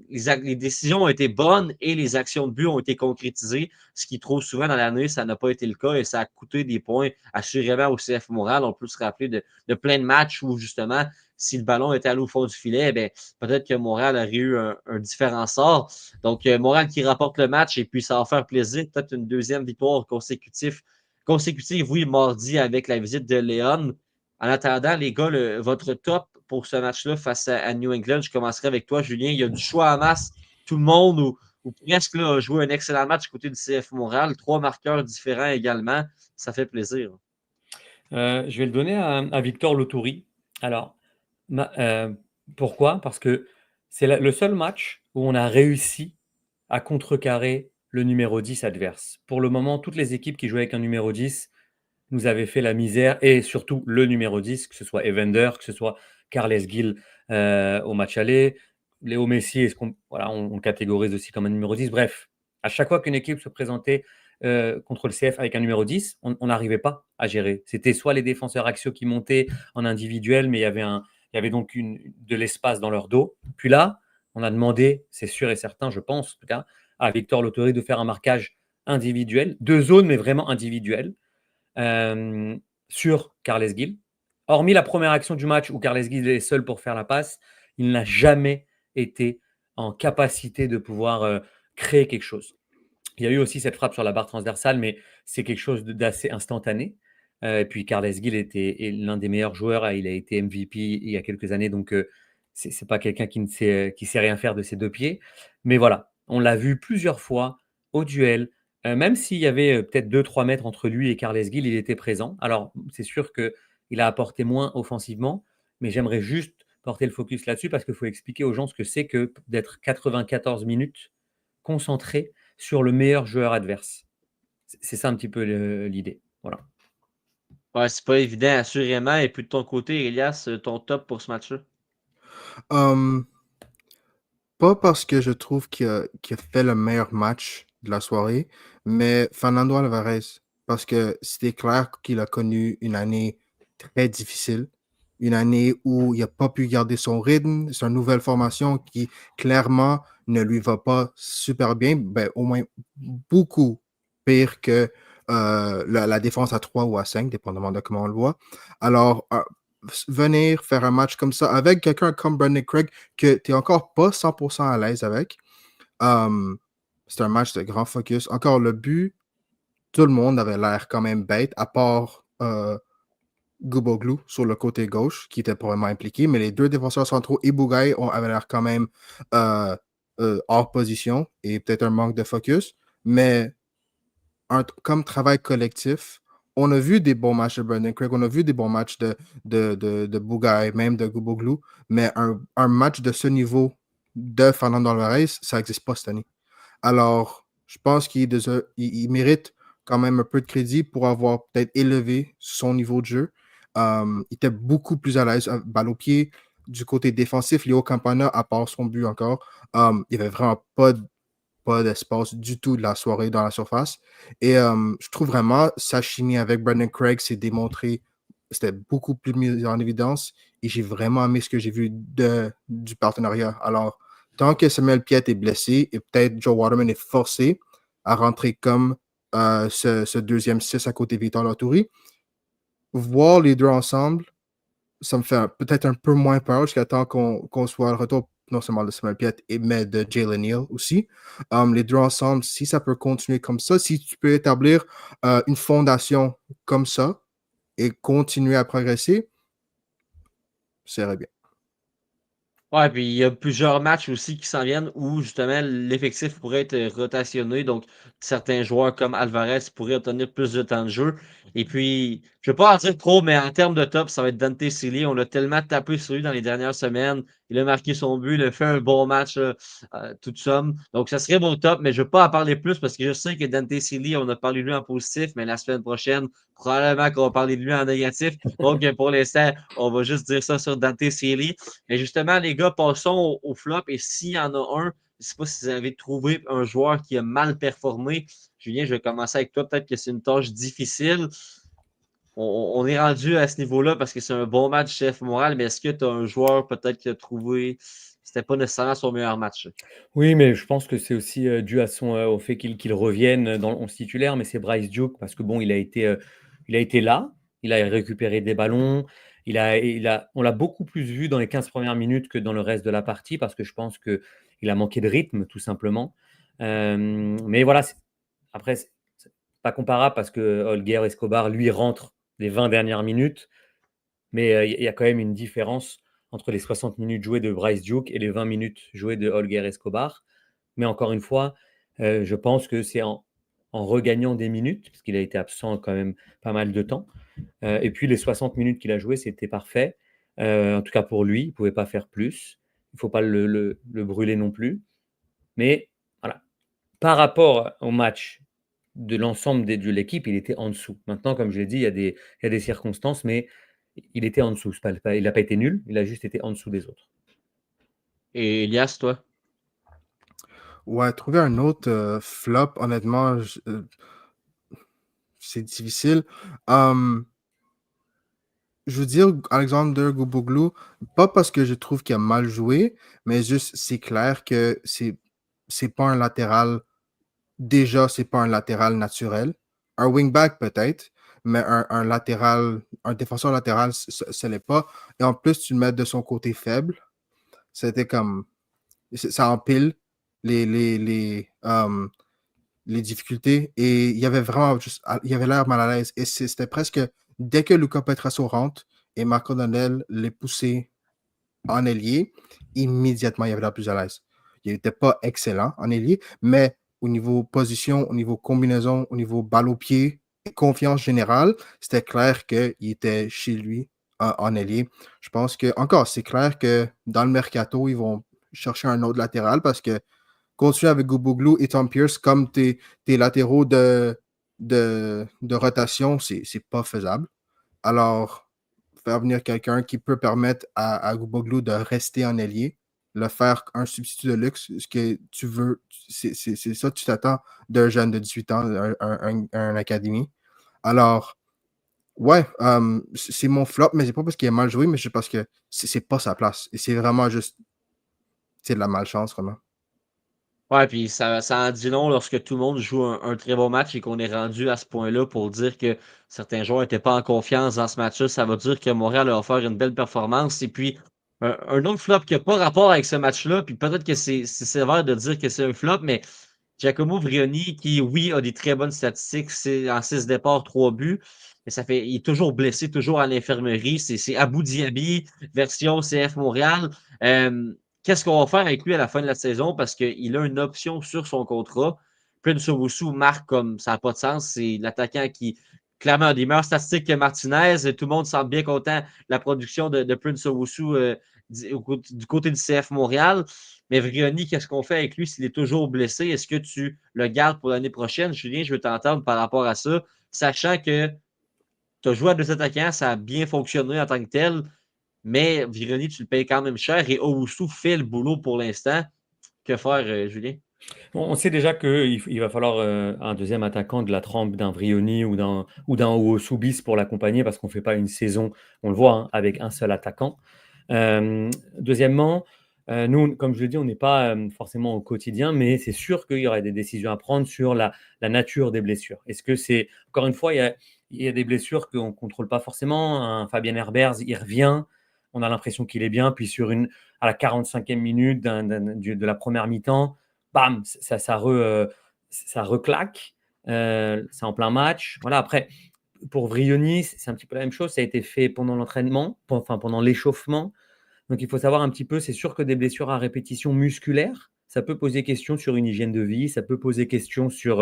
Speaker 2: Les décisions ont été bonnes et les actions de but ont été concrétisées, ce qui trop souvent dans l'année, ça n'a pas été le cas et ça a coûté des points assurément au CF Montréal. On peut se rappeler de plein de matchs où justement, si le ballon était allé au fond du filet, eh bien, peut-être que Montréal aurait eu un différent sort. Donc, Montréal qui rapporte le match et puis ça va faire plaisir. Peut-être une deuxième victoire consécutive, oui, mardi avec la visite de Léon. En attendant, les gars, votre top pour ce match-là face à New England, je commencerai avec toi, Julien. Il y a du choix en masse. Tout le monde ou presque là, a joué un excellent match du côté du CF Montréal. 3 marqueurs différents également. Ça fait plaisir.
Speaker 3: Je vais le donner à Victor Lotouri. Alors, pourquoi? Parce que c'est le seul match où on a réussi à contrecarrer le numéro 10 adverse. Pour le moment, toutes les équipes qui jouaient avec un numéro 10 nous avaient fait la misère, et surtout le numéro 10, que ce soit Evander, que ce soit Carles Gil au match aller, Léo Messi, voilà, on le catégorise aussi comme un numéro 10. Bref, à chaque fois qu'une équipe se présentait contre le CF avec un numéro 10, on n'arrivait pas à gérer. C'était soit les défenseurs axiaux qui montaient en individuel, mais il y avait donc de l'espace dans leur dos. Puis là, on a demandé, c'est sûr et certain, je pense en tout cas, à Victor Lotouri de faire un marquage individuel, 2 zones, mais vraiment individuelles, sur Carles Gil. Hormis la première action du match où Carles Gil est seul pour faire la passe, il n'a jamais été en capacité de pouvoir créer quelque chose. Il y a eu aussi cette frappe sur la barre transversale, mais c'est quelque chose d'assez instantané. Et puis Carles Gil est l'un des meilleurs joueurs. Il a été MVP il y a quelques années, donc c'est pas quelqu'un qui sait rien faire de ses 2 pieds. Mais voilà, on l'a vu plusieurs fois au duel. Même s'il y avait peut-être 2-3 mètres entre lui et Carles Gil, il était présent. Alors, c'est sûr qu'il a apporté moins offensivement, mais j'aimerais juste porter le focus là-dessus parce qu'il faut expliquer aux gens ce que c'est que d'être 94 minutes concentré sur le meilleur joueur adverse. C'est ça un petit peu l'idée. Voilà.
Speaker 2: Ouais, c'est pas évident, assurément. Et puis de ton côté, Elias, ton top pour ce match-là?
Speaker 6: Pas parce que je trouve qu'il a fait le meilleur match de la soirée, mais Fernando Alvarez, parce que c'était clair qu'il a connu une année très difficile, une année où il n'a pas pu garder son rythme, c'est une nouvelle formation qui clairement ne lui va pas super bien, ben, au moins beaucoup pire que la défense à 3 ou à 5, dépendamment de comment on le voit. Alors, venir faire un match comme ça avec quelqu'un comme Brandon Craig que tu n'es encore pas 100% à l'aise avec, c'est un match de grand focus. Encore le but, tout le monde avait l'air quand même bête, à part Guboglu sur le côté gauche, qui était probablement impliqué, mais les 2 défenseurs centraux et Bougaï avaient l'air quand même hors position et peut-être un manque de focus. Mais comme travail collectif, on a vu des bons matchs de Brandon Craig, on a vu des bons matchs de Bougaï, même de Guboglu, mais un match de ce niveau de Fernando Alvarez, ça n'existe pas cette année. Alors, je pense qu'il mérite quand même un peu de crédit pour avoir peut-être élevé son niveau de jeu. Il était beaucoup plus à l'aise, balle au pied. Du côté défensif, Léo Campana, à part son but encore, il n'y avait vraiment pas d'espace du tout de la soirée dans la surface. Et je trouve vraiment sa chimie avec Brandon Craig s'est démontré, c'était beaucoup plus mis en évidence et j'ai vraiment aimé ce que j'ai vu du partenariat. Alors, tant que Samuel Piette est blessé et peut-être Joe Waterman est forcé à rentrer comme ce deuxième 6 à côté de Victor Latouri, voir les 2 ensemble, ça me fait peut-être un peu moins peur jusqu'à temps qu'on soit le retour non seulement de Samuel Piette, mais de Jalen Neal aussi. Les 2 ensemble, si ça peut continuer comme ça, si tu peux établir une fondation comme ça et continuer à progresser, ça irait bien.
Speaker 2: Ouais, puis il y a plusieurs matchs aussi qui s'en viennent où justement l'effectif pourrait être rotationné. Donc, certains joueurs comme Alvarez pourraient obtenir plus de temps de jeu. Et puis, je ne vais pas en dire trop, mais en termes de top, ça va être Dante Silly. On l'a tellement tapé sur lui dans les dernières semaines. Il a marqué son but, il a fait un bon match, toute somme. Donc, ça serait mon top, mais je ne vais pas en parler plus parce que je sais que Dante Sealy, on a parlé de lui en positif, mais la semaine prochaine, probablement qu'on va parler de lui en négatif. Donc, pour l'instant, on va juste dire ça sur Dante Sealy. Mais justement, les gars, passons au flop. Et s'il y en a un, je ne sais pas si vous avez trouvé un joueur qui a mal performé. Julien, je vais commencer avec toi. Peut-être que c'est une tâche difficile. On est rendu à ce niveau-là parce que c'est un bon match chef moral, mais est-ce que tu as un joueur peut-être qui a trouvé que c'était pas nécessairement son meilleur match?
Speaker 3: Oui, mais je pense que c'est aussi dû au fait qu'il revienne dans le 11 titulaire, mais c'est Bryce Duke parce que bon, il a été là, il a récupéré des ballons, on l'a beaucoup plus vu dans les 15 premières minutes que dans le reste de la partie parce que je pense qu'il a manqué de rythme tout simplement. Mais voilà, après, c'est pas comparable parce que Holger Escobar, lui, rentre les 20 dernières minutes, mais il y a quand même une différence entre les 60 minutes jouées de Bryce Duke et les 20 minutes jouées de Holger Escobar. Mais encore une fois, je pense que c'est en regagnant des minutes, parce qu'il a été absent quand même pas mal de temps. Et puis les 60 minutes qu'il a jouées, c'était parfait. En tout cas pour lui, il ne pouvait pas faire plus. Il ne faut pas le brûler non plus. Mais voilà, par rapport au match de l'ensemble de l'équipe, il était en dessous. Maintenant, comme je l'ai dit, il y a des circonstances, mais il était en dessous. Il n'a pas été nul, il a juste été en dessous des autres.
Speaker 2: Et Elias, toi?
Speaker 6: Ouais, trouver un autre flop, honnêtement, c'est difficile. Je veux dire Alexander Gouboglou, pas parce que je trouve qu'il a mal joué, mais juste c'est clair que c'est pas un latéral. Déjà, c'est pas un latéral naturel. Un wingback peut-être, mais un latéral, un défenseur latéral, ce n'est pas. Et en plus, tu le mets de son côté faible. C'était comme ça empile les difficultés et il y avait vraiment juste, il y avait l'air mal à l'aise. Et c'était presque dès que Luca Petrasso rentre et Marco Donnell les poussait en ailier, immédiatement il y avait l'air plus à l'aise. Il n'était pas excellent en ailier, mais au niveau position, au niveau combinaison, au niveau balle au pied et confiance générale, c'était clair qu'il était chez lui en ailier. Je pense que, encore, c'est clair que dans le mercato, ils vont chercher un autre latéral parce que continuer avec Gouboglou et Tom Pierce comme tes latéraux de rotation, c'est pas faisable. Alors, faire venir quelqu'un qui peut permettre à Gouboglou de rester en ailier, le faire un substitut de luxe, ce que tu veux, c'est ça que tu t'attends d'un jeune de 18 ans, un académie. Alors, ouais, c'est mon flop, mais c'est pas parce qu'il a mal joué, mais c'est parce que c'est pas sa place. Et c'est vraiment juste, c'est de la malchance, vraiment.
Speaker 2: Ouais, puis ça en dit long lorsque tout le monde joue un très bon match et qu'on est rendu à ce point-là pour dire que certains joueurs n'étaient pas en confiance dans ce match-là. Ça veut dire que Montréal a offert une belle performance. Et puis, un autre flop qui n'a pas rapport avec ce match-là, puis peut-être que c'est sévère de dire que c'est un flop, mais Giacomo Vrioni, qui, oui, a des très bonnes statistiques, c'est en 6 départs, 3 buts, mais il est toujours blessé, toujours à l'infirmerie. C'est Abou Diaby, version CF Montréal. Euh, Qu'est-ce qu'on va faire avec lui à la fin de la saison? Parce qu'il a une option sur son contrat. Prince Owusu marque comme ça n'a pas de sens. C'est l'attaquant qui, clairement, a des meilleures statistiques que Martinez. Tout le monde semble bien content de la production de Prince Owusu du côté du CF Montréal. Mais Vrioni, qu'est-ce qu'on fait avec lui s'il est toujours blessé? Est-ce que tu le gardes pour l'année prochaine? Julien, je veux t'entendre par rapport à ça, sachant que tu as joué à deux attaquants, ça a bien fonctionné en tant que tel. Mais Vironi, tu le payes quand même cher et Owusu fait le boulot pour l'instant. Que faire, Julien?
Speaker 3: On sait déjà qu'il va falloir un deuxième attaquant de la trempe d'un Vrioni ou d'un Owusu bis pour l'accompagner parce qu'on ne fait pas une saison, on le voit, hein, avec un seul attaquant. Deuxièmement, nous, comme je le dis, on n'est pas forcément au quotidien, mais c'est sûr qu'il y aurait des décisions à prendre sur la nature des blessures. Est-ce que c'est, encore une fois, il y a des blessures qu'on ne contrôle pas forcément. Un Fabien Herbers, il revient, on a l'impression qu'il est bien, puis à la 45e minute de la première mi-temps, bam, ça reclaque. C'est en plein match. Voilà, après, pour Vrioni, c'est un petit peu la même chose. Ça a été fait pendant l'entraînement, pendant l'échauffement. Donc, il faut savoir un petit peu, c'est sûr que des blessures à répétition musculaire, ça peut poser question sur une hygiène de vie, ça peut poser question sur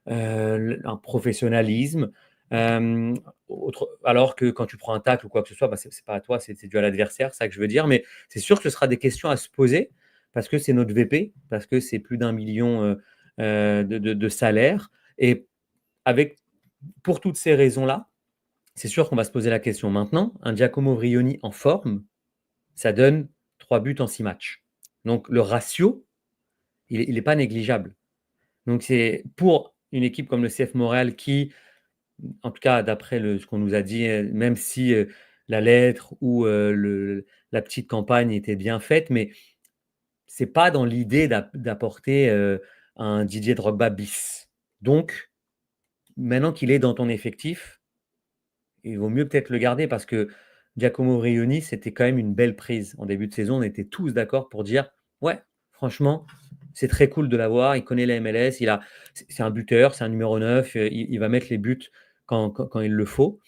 Speaker 3: un professionnalisme. Alors que quand tu prends un tacle ou quoi que ce soit, bah, c'est pas à toi, c'est dû à l'adversaire, c'est ça que je veux dire. Mais c'est sûr que ce sera des questions à se poser parce que c'est notre VP, parce que c'est plus d'1 million de salaire. Et pour toutes ces raisons-là, c'est sûr qu'on va se poser la question. Maintenant, un Giacomo Vrioni en forme, ça donne 3 buts en 6 matchs. Donc le ratio, il est pas négligeable. Donc c'est pour une équipe comme le CF Montréal qui, en tout cas d'après ce qu'on nous a dit, même si la lettre ou la petite campagne était bien faite, mais c'est pas dans l'idée d'apporter un Didier Drogba bis. Donc maintenant qu'il est dans ton effectif, il vaut mieux peut-être le garder parce que Giacomo Vrioni, c'était quand même une belle prise. En début de saison, on était tous d'accord pour dire ouais, franchement, c'est très cool de l'avoir. Il connaît la MLS, c'est un buteur, c'est un numéro 9, il va mettre les buts quand il le faut.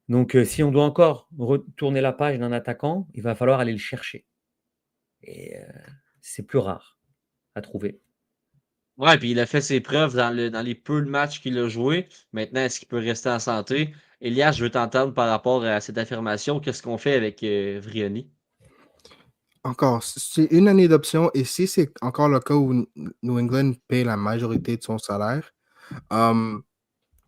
Speaker 3: Donc, si on doit encore retourner la page d'un attaquant, il va falloir aller le chercher. Et c'est plus rare à trouver.
Speaker 2: Ouais, puis il a fait ses preuves dans les peu de matchs qu'il a joué. Maintenant, est-ce qu'il peut rester en santé? Elias, je veux t'entendre par rapport à cette affirmation. Qu'est-ce qu'on fait avec Vrioni?
Speaker 6: Encore, c'est une année d'option et si c'est encore le cas où New England paye la majorité de son salaire, il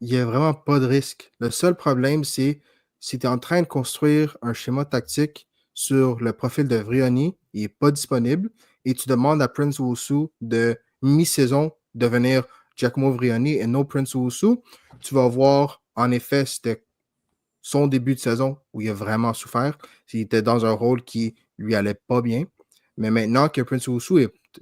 Speaker 6: n'y a vraiment pas de risque. Le seul problème, c'est si tu es en train de construire un schéma tactique sur le profil de Vrioni, il n'est pas disponible et tu demandes à Prince Wusu de mi-saison devenir Giacomo Vrioni et non Prince Wusu, tu vas voir en effet c'était son début de saison où il a vraiment souffert. Il était dans un rôle qui lui allait pas bien. Mais maintenant que Prince Wusu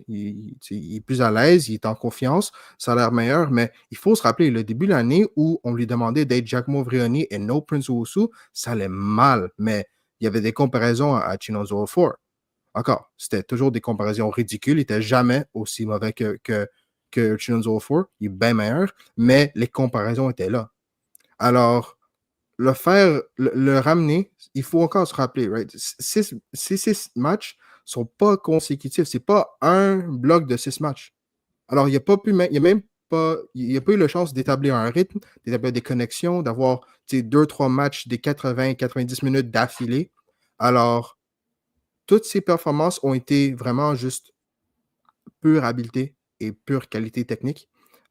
Speaker 6: est plus à l'aise, il est en confiance, ça a l'air meilleur. Mais il faut se rappeler, le début de l'année où on lui demandait d'être Giacomo Vrioni et no Prince Wusu, ça allait mal. Mais il y avait des comparaisons à Chinonzo 4. Encore, c'était toujours des comparaisons ridicules. Il n'était jamais aussi mauvais que Chinonzo 4. Il est bien meilleur. Mais les comparaisons étaient là. Alors, le ramener, il faut encore se rappeler, right? Six matchs sont pas consécutifs. C'est pas un bloc de 6 matchs. Alors, il n'y a pas pu, il y a même pas, il n'y a pas eu la chance d'établir un rythme, d'établir des connexions, d'avoir 2-3 matchs des 80-90 minutes d'affilée. Alors, toutes ces performances ont été vraiment juste pure habileté et pure qualité technique.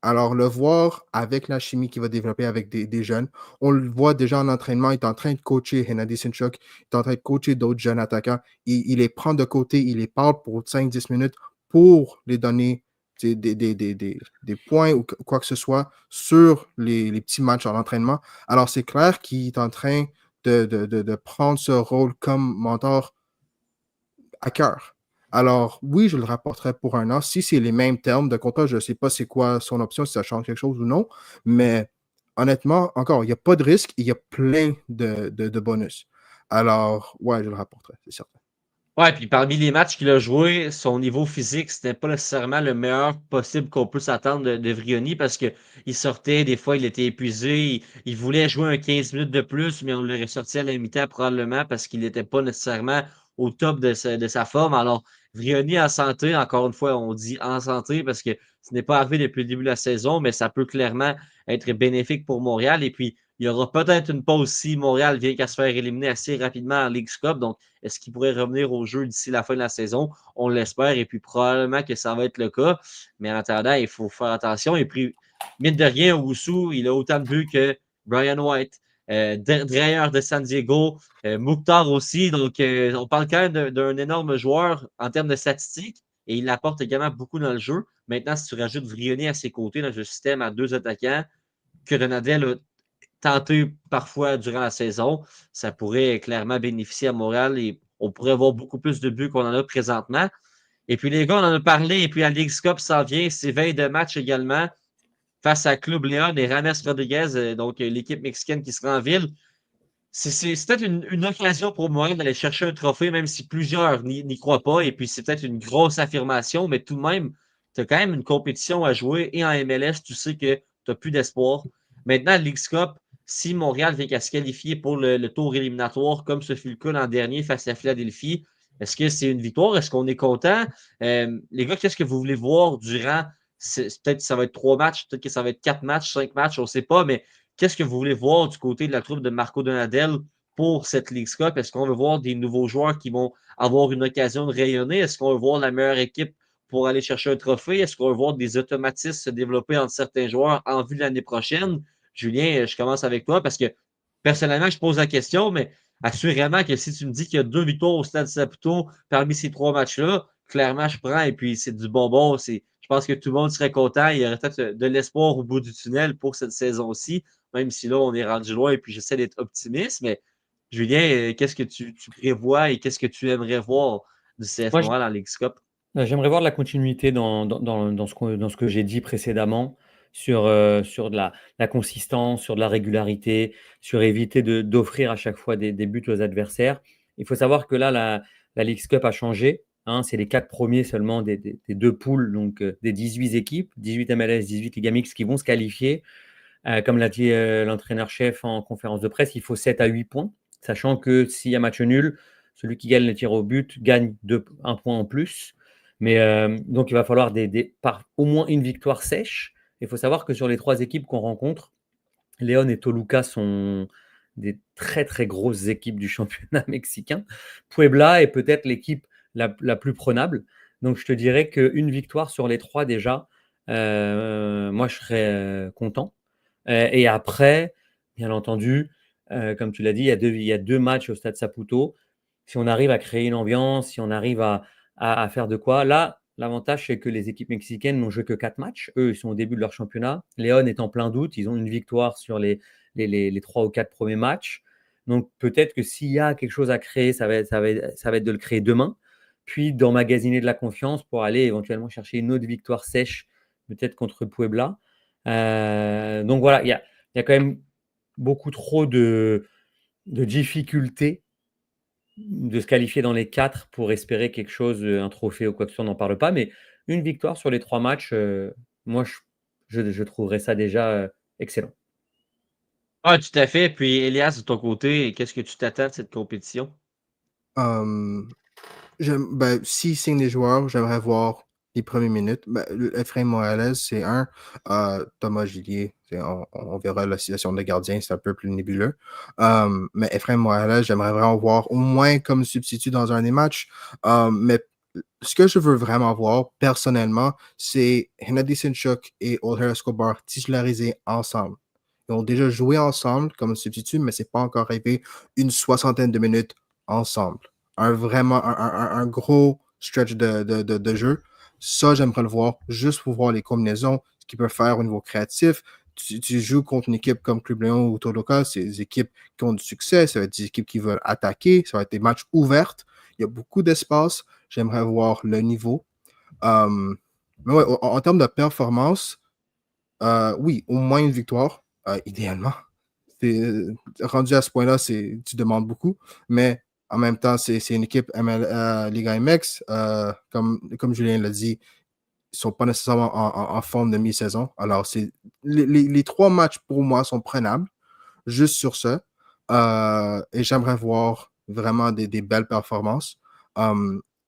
Speaker 6: Alors, le voir avec la chimie qu'il va développer avec des jeunes, on le voit déjà en entraînement, il est en train de coacher Hennady Sinchuk, il est en train de coacher d'autres jeunes attaquants, il les prend de côté, il les parle pour 5-10 minutes pour les donner des points ou quoi que ce soit sur les petits matchs en entraînement. Alors, c'est clair qu'il est en train de prendre ce rôle comme mentor à cœur. Alors, oui, je le rapporterai pour 1 an. Si c'est les mêmes termes de contrat, je ne sais pas c'est quoi son option, si ça change quelque chose ou non. Mais honnêtement, encore, il n'y a pas de risque, il y a plein de bonus. Alors, ouais, je le rapporterai, c'est certain.
Speaker 2: Ouais, puis parmi les matchs qu'il a joué, son niveau physique, c'était pas nécessairement le meilleur possible qu'on peut s'attendre de Vrioni parce que il sortait, des fois, il était épuisé, il voulait jouer un 15 minutes de plus, mais on le ressorti à la mi-temps probablement parce qu'il n'était pas nécessairement au top de sa forme. Alors, Vrioni en santé, encore une fois, on dit en santé parce que ce n'est pas arrivé depuis le début de la saison, mais ça peut clairement être bénéfique pour Montréal. Et puis, il y aura peut-être une pause si Montréal vient qu'à se faire éliminer assez rapidement en Ligue Cup. Donc, est-ce qu'il pourrait revenir au jeu d'ici la fin de la saison? On l'espère et puis probablement que ça va être le cas. Mais en attendant, il faut faire attention. Et puis, mine de rien, Owusu, il a autant de buts que Brian White, Dreyer de San Diego, Mukhtar aussi. Donc, on parle quand même d'un énorme joueur en termes de statistiques et il apporte également beaucoup dans le jeu. Maintenant, si tu rajoutes Vrioni à ses côtés dans un système à 2 attaquants, que Donadel a tenté parfois durant la saison, ça pourrait clairement bénéficier à Montréal et on pourrait avoir beaucoup plus de buts qu'on en a présentement. Et puis les gars, on en a parlé, et puis la Ligue Cup s'en vient, c'est veille de match également face à Club Leon et Rames Rodriguez, donc l'équipe mexicaine qui sera en ville. C'est peut-être une occasion pour Montréal d'aller chercher un trophée, même si plusieurs n'y croient pas, et puis c'est peut-être une grosse affirmation, mais tout de même, tu as quand même une compétition à jouer, et en MLS, tu sais que tu n'as plus d'espoir. Maintenant, Ligue Cup, si Montréal vient qu'à se qualifier pour le tour éliminatoire, comme ce fut le cas l'an dernier face à Philadelphie, est-ce que c'est une victoire? Est-ce qu'on est content? Les gars, qu'est-ce que vous voulez voir durant, peut-être que ça va être 3 matchs, peut-être que ça va être 4 matchs, 5 matchs, on ne sait pas, mais qu'est-ce que vous voulez voir du côté de la troupe de Marco Donadel pour cette League Cup? Est-ce qu'on veut voir des nouveaux joueurs qui vont avoir une occasion de rayonner? Est-ce qu'on veut voir la meilleure équipe pour aller chercher un trophée? Est-ce qu'on veut voir des automatismes se développer entre certains joueurs en vue de l'année prochaine? Julien, je commence avec toi parce que personnellement, je pose la question, mais assurément que si tu me dis qu'il y a 2 victoires au Stade Saputo parmi ces 3 matchs-là, clairement, je prends et puis c'est du bonbon. Je pense que tout le monde serait content. Il y aurait peut-être de l'espoir au bout du tunnel pour cette saison-ci, même si là, on est rendu loin et puis j'essaie d'être optimiste. Mais Julien, qu'est-ce que tu prévois et qu'est-ce que tu aimerais voir du CF
Speaker 3: Moi,
Speaker 2: Montréal en Ligue Cup?
Speaker 3: j'aimerais voir de la continuité dans ce que j'ai dit précédemment sur de la consistance, sur de la régularité, sur éviter d'offrir à chaque fois des buts aux adversaires. Il faut savoir que là, la League Cup a changé. Hein, c'est les 4 premiers seulement des 2 poules, donc des 18 équipes, 18 MLS, 18 Liga Mix qui vont se qualifier. Comme l'a dit l'entraîneur-chef en conférence de presse, il faut 7 à 8 points, sachant que s'il y a match nul, celui qui gagne le tir au but gagne un point en plus. Mais donc, il va falloir au moins une victoire sèche. Il faut savoir que sur les 3 équipes qu'on rencontre, Léon et Toluca sont des très, très grosses équipes du championnat mexicain. Puebla est peut-être l'équipe la plus prenable. Donc, je te dirais qu'une victoire sur les 3 déjà, moi, je serais content. Et après, bien entendu, comme tu l'as dit, il y a 2 matchs au Stade Saputo. Si on arrive à créer une ambiance, si on arrive à faire de quoi, là, l'avantage, c'est que les équipes mexicaines n'ont joué que 4 matchs. Eux, ils sont au début de leur championnat. Léon est en plein doute. Ils ont une victoire sur les 3 ou 4 premiers matchs. Donc, peut-être que s'il y a quelque chose à créer, ça va être de le créer demain, puis d'emmagasiner de la confiance pour aller éventuellement chercher une autre victoire sèche, peut-être contre Puebla. Donc voilà, il y a quand même beaucoup trop de difficultés de se qualifier dans les 4 pour espérer quelque chose, un trophée ou quoi que ce soit, on n'en parle pas. Mais une victoire sur les 3 matchs, moi, je trouverais ça déjà excellent.
Speaker 2: Ah, tout à fait. Puis, Elias, de ton côté, qu'est-ce que tu t'attends de cette compétition?
Speaker 6: S'ils signent des joueurs, j'aimerais voir les premières minutes. Ephraim Morales, c'est un. Thomas Gillier, on verra la situation de gardien, c'est un peu plus nébuleux. Mais Ephraim Morales, j'aimerais vraiment voir au moins comme substitut dans un des matchs. Mais ce que je veux vraiment voir, personnellement, c'est Hennedy Sinchuk et Olher Escobar titularisés ensemble. Ils ont déjà joué ensemble comme substitut, mais c'est pas encore arrivé une 60aine de minutes ensemble. Vraiment un gros stretch de jeu. Ça, j'aimerais le voir juste pour voir les combinaisons, ce qu'ils peuvent faire au niveau créatif. Tu joues contre une équipe comme Club Léon ou Toluca, c'est des équipes qui ont du succès, ça va être des équipes qui veulent attaquer, ça va être des matchs ouverts. Il y a beaucoup d'espace. J'aimerais voir le niveau. Mais ouais, en termes de performance, oui, au moins une victoire, idéalement. Rendu à ce point-là, tu demandes beaucoup, mais en même temps, c'est une équipe Liga MX. Comme Julien l'a dit, ils ne sont pas nécessairement en forme de mi-saison. Alors, les 3 matchs pour moi sont prenables, juste sur ça. Et j'aimerais voir vraiment des belles performances.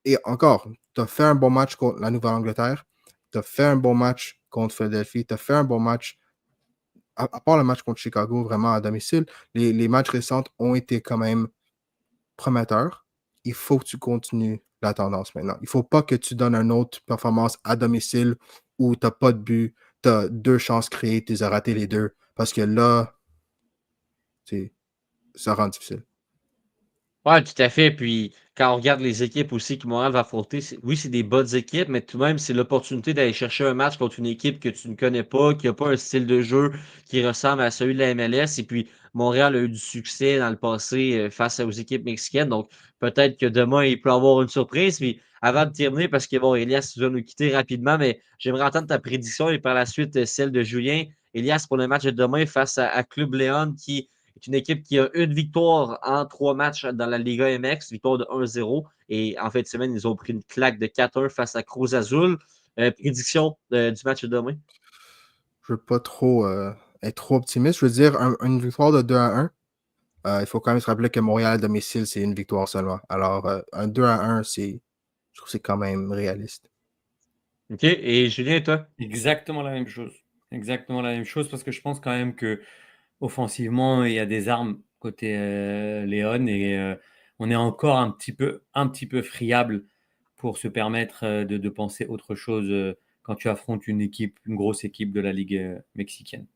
Speaker 6: Et encore, tu as fait un bon match contre la Nouvelle-Angleterre, tu as fait un bon match contre Philadelphie, tu as fait un bon match, à part le match contre Chicago, vraiment à domicile, les matchs récents ont été quand même prometteurs. Il faut que tu continues la tendance maintenant. Il ne faut pas que tu donnes une autre performance à domicile où tu n'as pas de but, tu as 2 chances créées, tu les as ratées les 2, parce que là, ça rend difficile.
Speaker 2: Oui, tout à fait. Puis quand on regarde les équipes aussi que Montréal va affronter, oui, c'est des bonnes équipes, mais tout de même, c'est l'opportunité d'aller chercher un match contre une équipe que tu ne connais pas, qui n'a pas un style de jeu qui ressemble à celui de la MLS. Et puis, Montréal a eu du succès dans le passé face aux équipes mexicaines. Donc, peut-être que demain, il peut avoir une surprise. Puis, avant de terminer, parce que bon, Elias, tu vas nous quitter rapidement, mais j'aimerais entendre ta prédiction et par la suite celle de Julien. Elias, pour le match de demain face à Club Léon, qui est une équipe qui a une victoire en 3 matchs dans la Liga MX, victoire de 1-0. Et en fin de semaine, ils ont pris une claque de 4-1 face à Cruz Azul. Prédiction du match de demain?
Speaker 6: Je ne veux pas être trop optimiste. Je veux dire une victoire de 2-1. Il faut quand même se rappeler que Montréal à domicile, c'est une victoire seulement. Alors, un 2-1, je trouve que c'est quand même réaliste.
Speaker 2: OK. Et Julien, toi?
Speaker 3: Exactement la même chose. Exactement la même chose, parce que je pense quand même que offensivement, il y a des armes côté Léon et on est encore un petit peu friable pour se permettre de penser autre chose quand tu affrontes une grosse équipe de la Ligue mexicaine.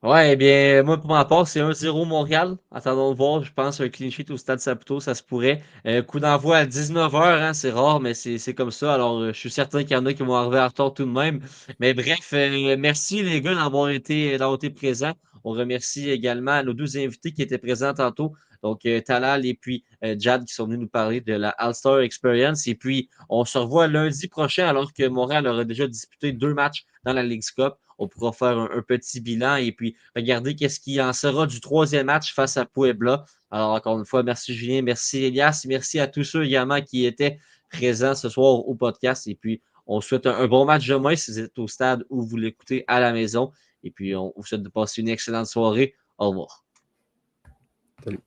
Speaker 2: Ouais, eh bien, moi, pour ma part, c'est 1-0 Montréal. Attendons de voir. Je pense un clean sheet au Stade Saputo, ça se pourrait. Coup d'envoi à 19h, hein, c'est rare, mais c'est comme ça. Alors, je suis certain qu'il y en a qui vont arriver en retard tout de même. Mais bref, merci les gars d'avoir été présents. On remercie également nos deux invités qui étaient présents tantôt. Donc, Talal et puis Jad qui sont venus nous parler de la All-Star Xperience. Et puis, on se revoit lundi prochain alors que Montréal aura déjà disputé 2 matchs dans la Ligue Cup. On pourra faire un petit bilan et puis regarder qu'est-ce qui en sera du 3e match face à Puebla. Alors, encore une fois, merci Julien, merci Elias, merci à tous ceux également qui étaient présents ce soir au podcast. Et puis, on souhaite un bon match demain si vous êtes au stade ou vous l'écoutez à la maison. Et puis, on vous souhaite de passer une excellente soirée. Au revoir.
Speaker 6: Salut.